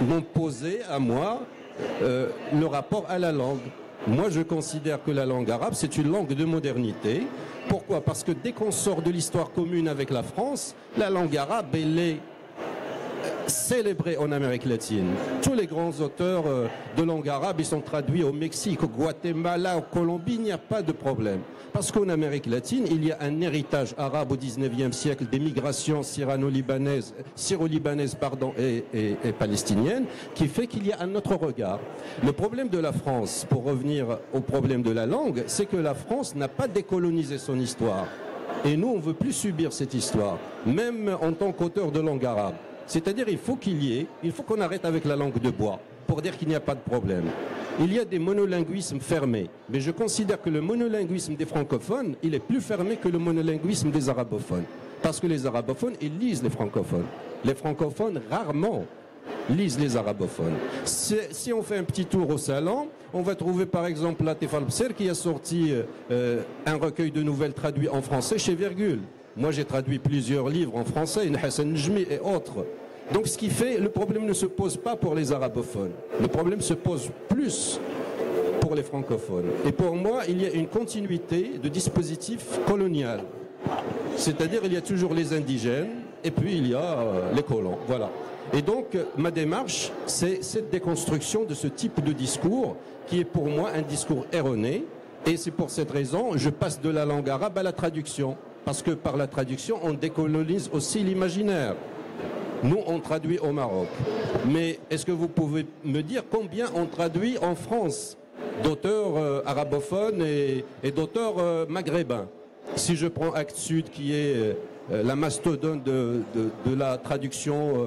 [SPEAKER 5] m'ont posé à moi le rapport à la langue. Moi, je considère que la langue arabe, c'est une langue de modernité. Pourquoi? Parce que dès qu'on sort de l'histoire commune avec la France, la langue arabe, célébré en Amérique latine. Tous les grands auteurs de langue arabe, ils sont traduits au Mexique, au Guatemala, au Colombie, il n'y a pas de problème. Parce qu'en Amérique latine, il y a un héritage arabe au 19e siècle des migrations syro-libanaises et palestiniennes qui fait qu'il y a un autre regard. Le problème de la France, pour revenir au problème de la langue, c'est que la France n'a pas décolonisé son histoire. Et nous, on ne veut plus subir cette histoire, même en tant qu'auteur de langue arabe. C'est-à-dire il faut qu'on arrête avec la langue de bois pour dire qu'il n'y a pas de problème. Il y a des monolinguismes fermés, mais je considère que le monolinguisme des francophones, il est plus fermé que le monolinguisme des arabophones. Parce que les arabophones, ils lisent les francophones. Les francophones, rarement, lisent les arabophones. Si on fait un petit tour au salon, on va trouver par exemple Latif Al-Bser qui a sorti un recueil de nouvelles traduit en français chez Virgule. Moi, j'ai traduit plusieurs livres en français, Hassan Njmi et autres. Donc, ce qui fait, le problème ne se pose pas pour les arabophones. Le problème se pose plus pour les francophones. Et pour moi, il y a une continuité de dispositif colonial. C'est-à-dire, il y a toujours les indigènes et puis il y a les colons. Voilà. Et donc, ma démarche, c'est cette déconstruction de ce type de discours qui est pour moi un discours erroné. Et c'est pour cette raison, je passe de la langue arabe à la traduction. Parce que par la traduction, on décolonise aussi l'imaginaire. Nous, on traduit au Maroc. Mais est-ce que vous pouvez me dire combien on traduit en France d'auteurs arabophones et d'auteurs maghrébins? Si je prends Actes Sud, qui est la mastodonte de la traduction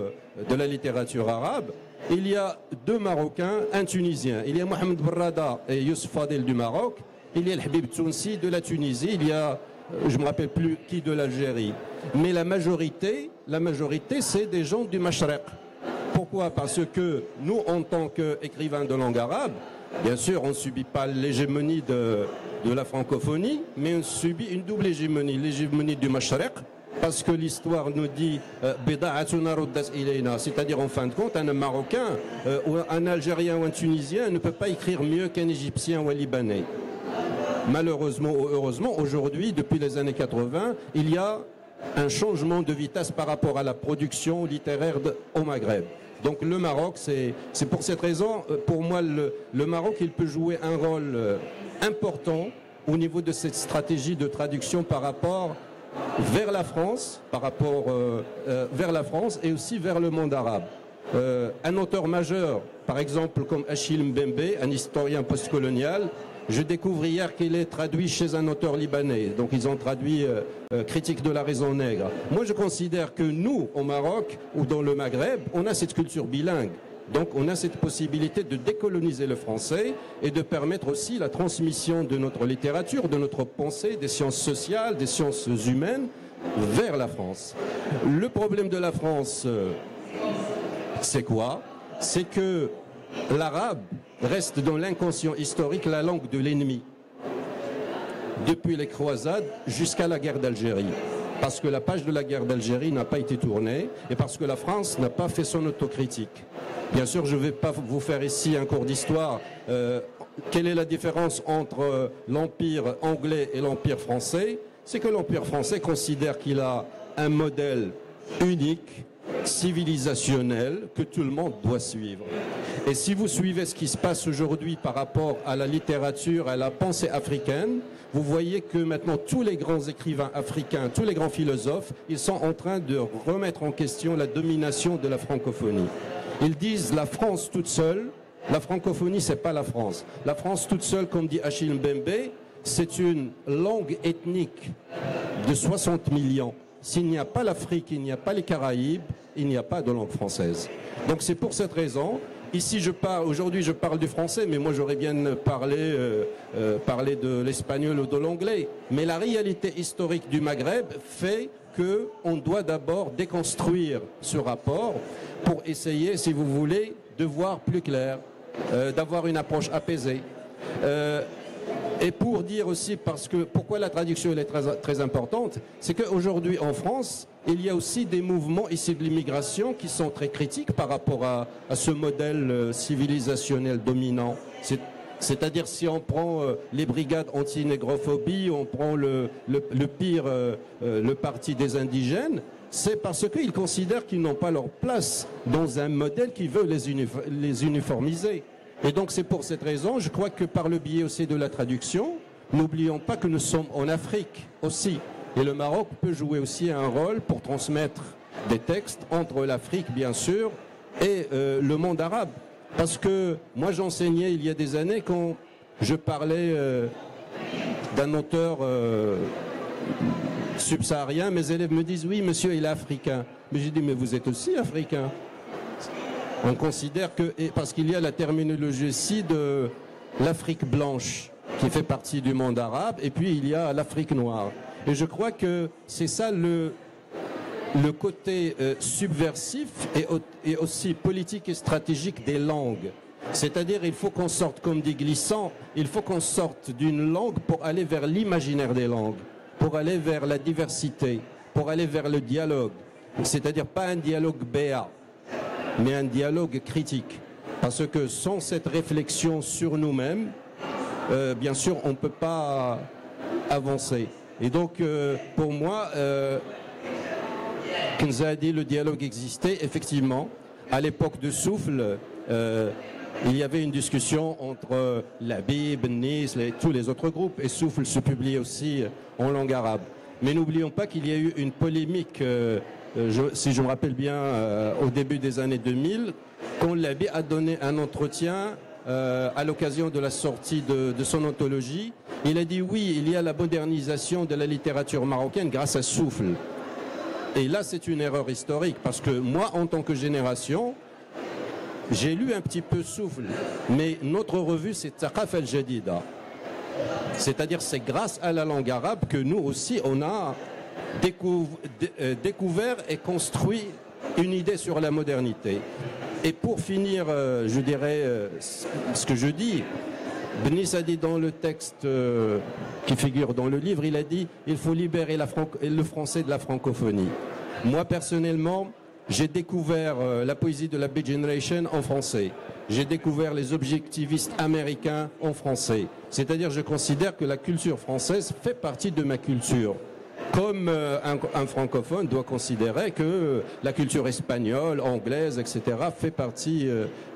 [SPEAKER 5] de la littérature arabe, il y a 2 Marocains, un Tunisien. Il y a Mohamed Barrada et Youssef Fadel du Maroc. Il y a le Habib Tounsi de la Tunisie. Il y a je ne me rappelle plus qui de l'Algérie. Mais la majorité c'est des gens du Mashrek. Pourquoi? Parce que nous, en tant qu'écrivains de langue arabe, bien sûr, on ne subit pas l'hégémonie de la francophonie, mais on subit une double hégémonie. L'hégémonie du Mashrek, parce que l'histoire nous dit c'est-à-dire en fin de compte, un Marocain, ou un Algérien ou un Tunisien ne peut pas écrire mieux qu'un Égyptien ou un Libanais. Malheureusement ou heureusement, aujourd'hui, depuis les années 80, il y a un changement de vitesse par rapport à la production littéraire au Maghreb. Donc le Maroc, c'est pour cette raison, pour moi, le Maroc, il peut jouer un rôle important au niveau de cette stratégie de traduction par rapport vers la France, vers la France et aussi vers le monde arabe. Un auteur majeur, par exemple, comme Achille Mbembe, un historien postcolonial, je découvre hier qu'il est traduit chez un auteur libanais. Donc ils ont traduit Critique de la raison nègre. Moi je considère que nous, au Maroc ou dans le Maghreb, on a cette culture bilingue. Donc on a cette possibilité de décoloniser le français et de permettre aussi la transmission de notre littérature, de notre pensée, des sciences sociales, des sciences humaines vers la France. Le problème de la France, c'est quoi? C'est que l'arabe reste dans l'inconscient historique la langue de l'ennemi. Depuis les croisades jusqu'à la guerre d'Algérie. Parce que la page de la guerre d'Algérie n'a pas été tournée et parce que la France n'a pas fait son autocritique. Bien sûr, je ne vais pas vous faire ici un cours d'histoire. Quelle est la différence entre l'Empire anglais et l'Empire français? C'est que l'Empire français considère qu'il a un modèle unique, civilisationnel, que tout le monde doit suivre. Et si vous suivez ce qui se passe aujourd'hui par rapport à la littérature, à la pensée africaine, vous voyez que maintenant tous les grands écrivains africains, tous les grands philosophes, ils sont en train de remettre en question la domination de la francophonie. Ils disent la France toute seule, la francophonie c'est pas la France. La France toute seule, comme dit Achille Mbembe, c'est une langue ethnique de 60 millions. S'il n'y a pas l'Afrique, il n'y a pas les Caraïbes, il n'y a pas de langue française. Donc c'est pour cette raison. Ici, aujourd'hui, je parle du français, mais moi, j'aurais bien parlé de l'espagnol ou de l'anglais. Mais la réalité historique du Maghreb fait qu'on doit d'abord déconstruire ce rapport pour essayer, si vous voulez, de voir plus clair, d'avoir une approche apaisée. Et pour dire aussi, pourquoi la traduction elle est très, très importante, c'est qu'aujourd'hui en France, il y a aussi des mouvements issus de l'immigration qui sont très critiques par rapport à ce modèle civilisationnel dominant. C'est-à-dire si on prend les brigades anti-négrophobie, on prend le pire, le parti des indigènes, c'est parce qu'ils considèrent qu'ils n'ont pas leur place dans un modèle qui veut les uniformiser. Et donc c'est pour cette raison, je crois que par le biais aussi de la traduction, n'oublions pas que nous sommes en Afrique aussi. Et le Maroc peut jouer aussi un rôle pour transmettre des textes entre l'Afrique, bien sûr, et le monde arabe. Parce que moi j'enseignais il y a des années quand je parlais d'un auteur subsaharien, mes élèves me disent oui monsieur il est africain. Mais j'ai dit mais vous êtes aussi africain. On considère que, parce qu'il y a la terminologie ici de l'Afrique blanche qui fait partie du monde arabe et puis il y a l'Afrique noire. Et je crois que c'est ça le côté subversif et aussi politique et stratégique des langues. C'est-à-dire il faut qu'on sorte, comme dit Glissant, il faut qu'on sorte d'une langue pour aller vers l'imaginaire des langues, pour aller vers la diversité, pour aller vers le dialogue. C'est-à-dire pas un dialogue béat, mais un dialogue critique. Parce que sans cette réflexion sur nous-mêmes, bien sûr, on ne peut pas avancer. Et donc, pour moi, Kenza a dit le dialogue existait, effectivement. À l'époque de Souffle, il y avait une discussion entre Labib, Nice, tous les autres groupes, et Souffle se publiait aussi en langue arabe. Mais n'oublions pas qu'il y a eu une polémique, si je me rappelle bien, au début des années 2000, quand Labib a donné un entretien à l'occasion de la sortie de son anthologie. Il a dit oui, il y a la modernisation de la littérature marocaine grâce à Souffle. Et là, c'est une erreur historique, parce que moi, en tant que génération, j'ai lu un petit peu Souffle, mais notre revue, c'est Thaqaf al-Jadida. C'est-à-dire, c'est grâce à la langue arabe que nous aussi, on a découvert et construit une idée sur la modernité. Et pour finir, je dirais ce que je dis, Benis a dit dans le texte qui figure dans le livre, il a dit il faut libérer le français de la francophonie. Moi, personnellement, j'ai découvert la poésie de la Beat Generation en français. J'ai découvert les objectivistes américains en français. C'est-à-dire, je considère que la culture française fait partie de ma culture. Comme un francophone doit considérer que la culture espagnole, anglaise, etc. fait partie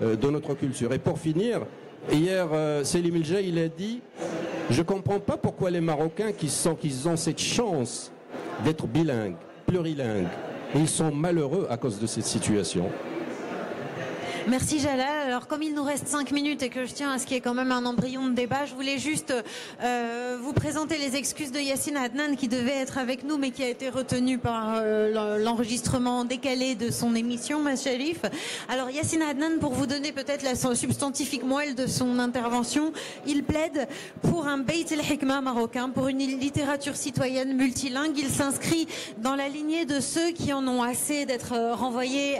[SPEAKER 5] de notre culture. Et pour finir, hier, Selim Ilja, il a dit « Je ne comprends pas pourquoi les Marocains qui sentent qu'ils ont cette chance d'être bilingues, plurilingues, et ils sont malheureux à cause de cette situation. »
[SPEAKER 1] Merci Jalal. Alors comme il nous reste 5 minutes et que je tiens à ce qu'il y ait quand même un embryon de débat, je voulais juste vous présenter les excuses de Yassine Adnan qui devait être avec nous mais qui a été retenu par l'enregistrement décalé de son émission, ma Sharif. Alors Yassine Adnan, pour vous donner peut-être la substantifique moelle de son intervention, il plaide pour un Beit el-Hikma marocain, pour une littérature citoyenne multilingue. Il s'inscrit dans la lignée de ceux qui en ont assez d'être renvoyés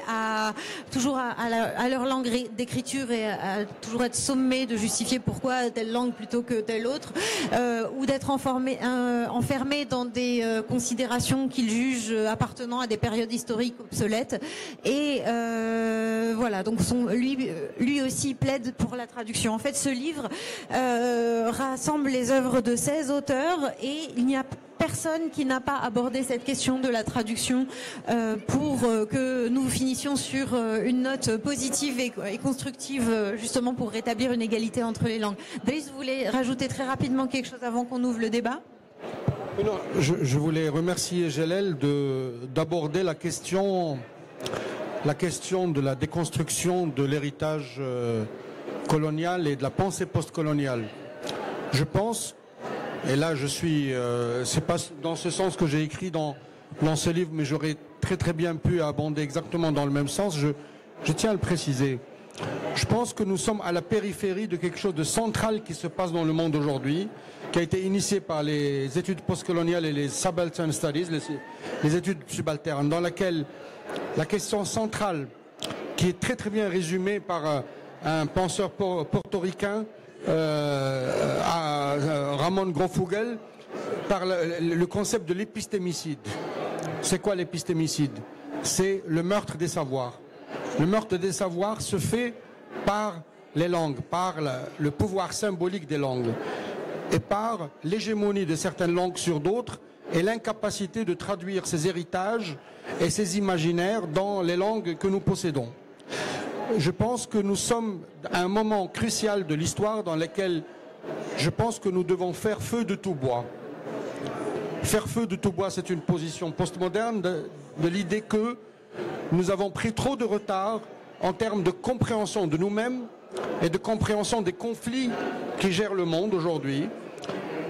[SPEAKER 1] toujours à leur langue d'écriture et à toujours être sommés de justifier pourquoi telle langue plutôt que telle autre, ou d'être enfermés dans des considérations qu'ils jugent appartenant à des périodes historiques obsolètes. Et voilà, donc lui aussi plaide pour la traduction. En fait, ce livre rassemble les œuvres de 16 auteurs et il n'y a personne qui n'a pas abordé cette question de la traduction pour que nous finissions sur une note positive et constructive, justement pour rétablir une égalité entre les langues. Driss, vous voulez rajouter très rapidement quelque chose avant qu'on ouvre le débat ?
[SPEAKER 3] Non, je voulais remercier Jalal d'aborder la question de la déconstruction de l'héritage colonial et de la pensée postcoloniale. Je pense, et là je suis, c'est pas dans ce sens que j'ai écrit dans ce livre, mais j'aurais très bien pu abonder exactement dans le même sens, je tiens à le préciser. Je pense que nous sommes à la périphérie de quelque chose de central qui se passe dans le monde aujourd'hui, qui a été initié par les études postcoloniales et les subaltern studies, les études subalternes, dans laquelle la question centrale, qui est très bien résumée par un penseur portoricain, Ramon Grofugel, par le concept de l'épistémicide. C'est quoi l'épistémicide? C'est le meurtre des savoirs. Le meurtre des savoirs se fait par les langues, par le pouvoir symbolique des langues et par l'hégémonie de certaines langues sur d'autres et l'incapacité de traduire ces héritages et ces imaginaires dans les langues que nous possédons. Je pense que nous sommes à un moment crucial de l'histoire dans lequel je pense que nous devons faire feu de tout bois. Faire feu de tout bois, c'est une position postmoderne de l'idée que nous avons pris trop de retard en termes de compréhension de nous-mêmes et de compréhension des conflits qui gèrent le monde aujourd'hui.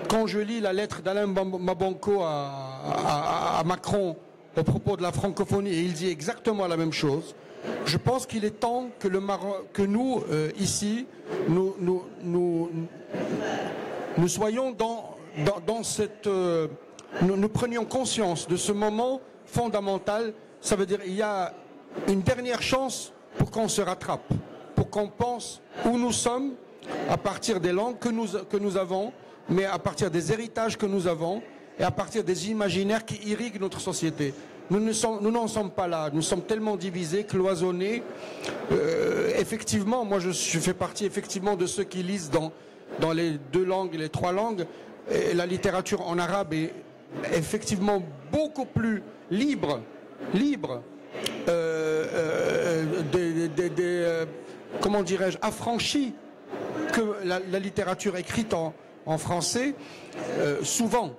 [SPEAKER 3] Quand je lis la lettre d'Alain Mabanko à Macron au propos de la francophonie, et il dit exactement la même chose, je pense qu'il est temps que que nous, ici, nous soyons dans cette... nous prenions conscience de ce moment fondamental. Ça veut dire qu'il y a une dernière chance pour qu'on se rattrape, pour qu'on pense où nous sommes à partir des langues que nous avons, mais à partir des héritages que nous avons et à partir des imaginaires qui irriguent notre société. Nous n'en sommes pas là. Nous sommes tellement divisés, cloisonnés. Effectivement, moi je fais partie effectivement de ceux qui lisent dans les 2 langues et les 3 langues. Et la littérature en arabe est effectivement beaucoup plus libre, comment dirais-je, affranchie que la littérature écrite en français, souvent,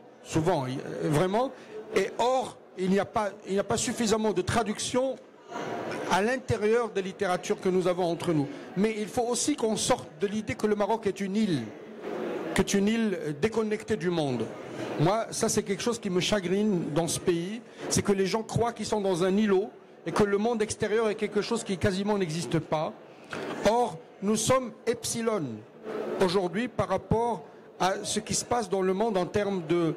[SPEAKER 3] vraiment. Et or, il n'y a pas suffisamment de traduction à l'intérieur des littératures que nous avons entre nous. Mais il faut aussi qu'on sorte de l'idée que le Maroc est une île déconnectée du monde. Moi, ça c'est quelque chose qui me chagrine dans ce pays, c'est que les gens croient qu'ils sont dans un îlot et que le monde extérieur est quelque chose qui quasiment n'existe pas. Or, nous sommes epsilon aujourd'hui par rapport à ce qui se passe dans le monde en termes de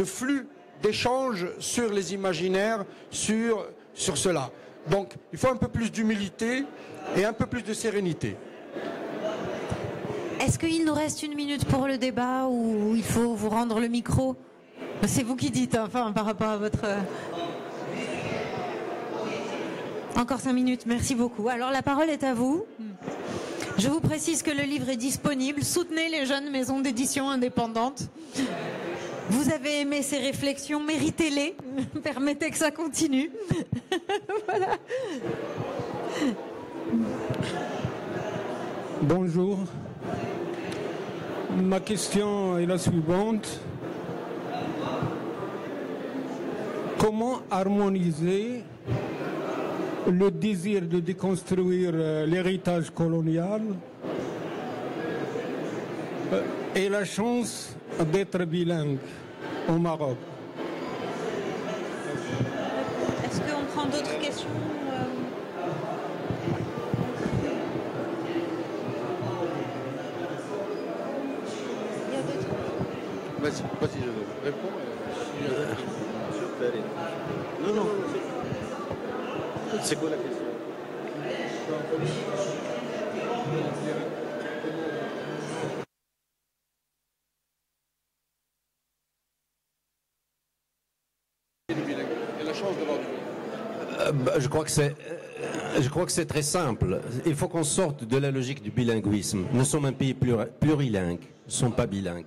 [SPEAKER 3] flux d'échanges sur les imaginaires, sur cela. Donc, il faut un peu plus d'humilité et un peu plus de sérénité.
[SPEAKER 1] Est-ce qu'il nous reste 1 minute pour le débat ou il faut vous rendre le micro? C'est vous qui dites, enfin, par rapport à votre... Encore 5 minutes, merci beaucoup. Alors, la parole est à vous. Je vous précise que le livre est disponible. Soutenez les jeunes maisons d'édition indépendantes. Vous avez aimé ces réflexions, méritez-les. Permettez que ça continue. Voilà.
[SPEAKER 6] Bonjour. Ma question est la suivante. Comment harmoniser le désir de déconstruire l'héritage colonial et la chance d'être bilingue au Maroc?
[SPEAKER 1] Est-ce qu'on prend d'autres questions? Il y a d'autres?
[SPEAKER 5] Vas-y, je réponds. Non. C'est quoi la question? Je crois que c'est très simple. Il faut qu'on sorte de la logique du bilinguisme. Nous sommes un pays plurilingue, nous ne sommes pas bilingues.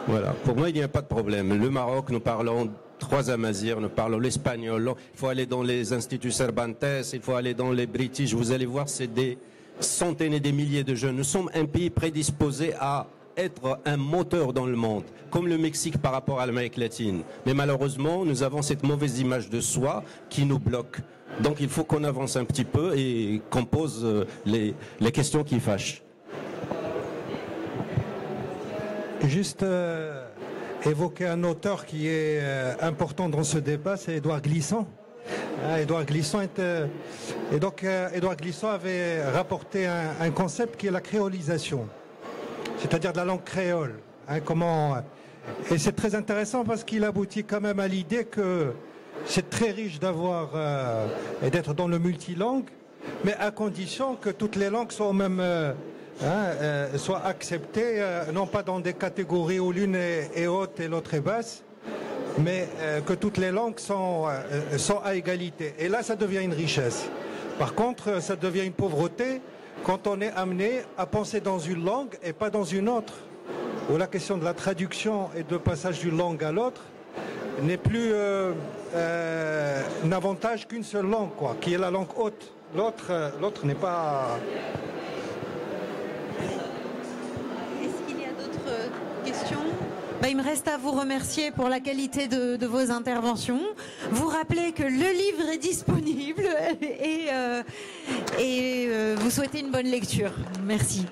[SPEAKER 5] Voilà. Pour moi, il n'y a pas de problème. Le Maroc, nous parlons 3 amazirs, nous parlons l'espagnol. Il faut aller dans les instituts Cervantes, il faut aller dans les British. Vous allez voir, c'est des centaines et des milliers de jeunes. Nous sommes un pays prédisposé à être un moteur dans le monde, comme le Mexique par rapport à l'Amérique latine. Mais malheureusement, nous avons cette mauvaise image de soi qui nous bloque. Donc il faut qu'on avance un petit peu et qu'on pose les questions qui fâchent.
[SPEAKER 2] Juste évoquer un auteur qui est important dans ce débat, c'est Édouard Glissant. Édouard Glissant Édouard Glissant avait rapporté un concept qui est la créolisation, c'est-à-dire de la langue créole. Et c'est très intéressant parce qu'il aboutit quand même à l'idée que c'est très riche d'avoir et d'être dans le multilangue, mais à condition que toutes les langues soient même soient acceptées, non pas dans des catégories où l'une est haute et l'autre est basse, mais que toutes les langues sont à égalité. Et là, ça devient une richesse. Par contre, ça devient une pauvreté quand on est amené à penser dans une langue et pas dans une autre. Où la question de la traduction et de passage d'une langue à l'autre n'est plus un avantage qu'une seule langue, quoi, qui est la langue haute. L'autre n'est pas...
[SPEAKER 1] Est-ce qu'il y a d'autres questions ? Il me reste à vous remercier pour la qualité de vos interventions. Vous rappeler que le livre est disponible et vous souhaiter une bonne lecture. Merci.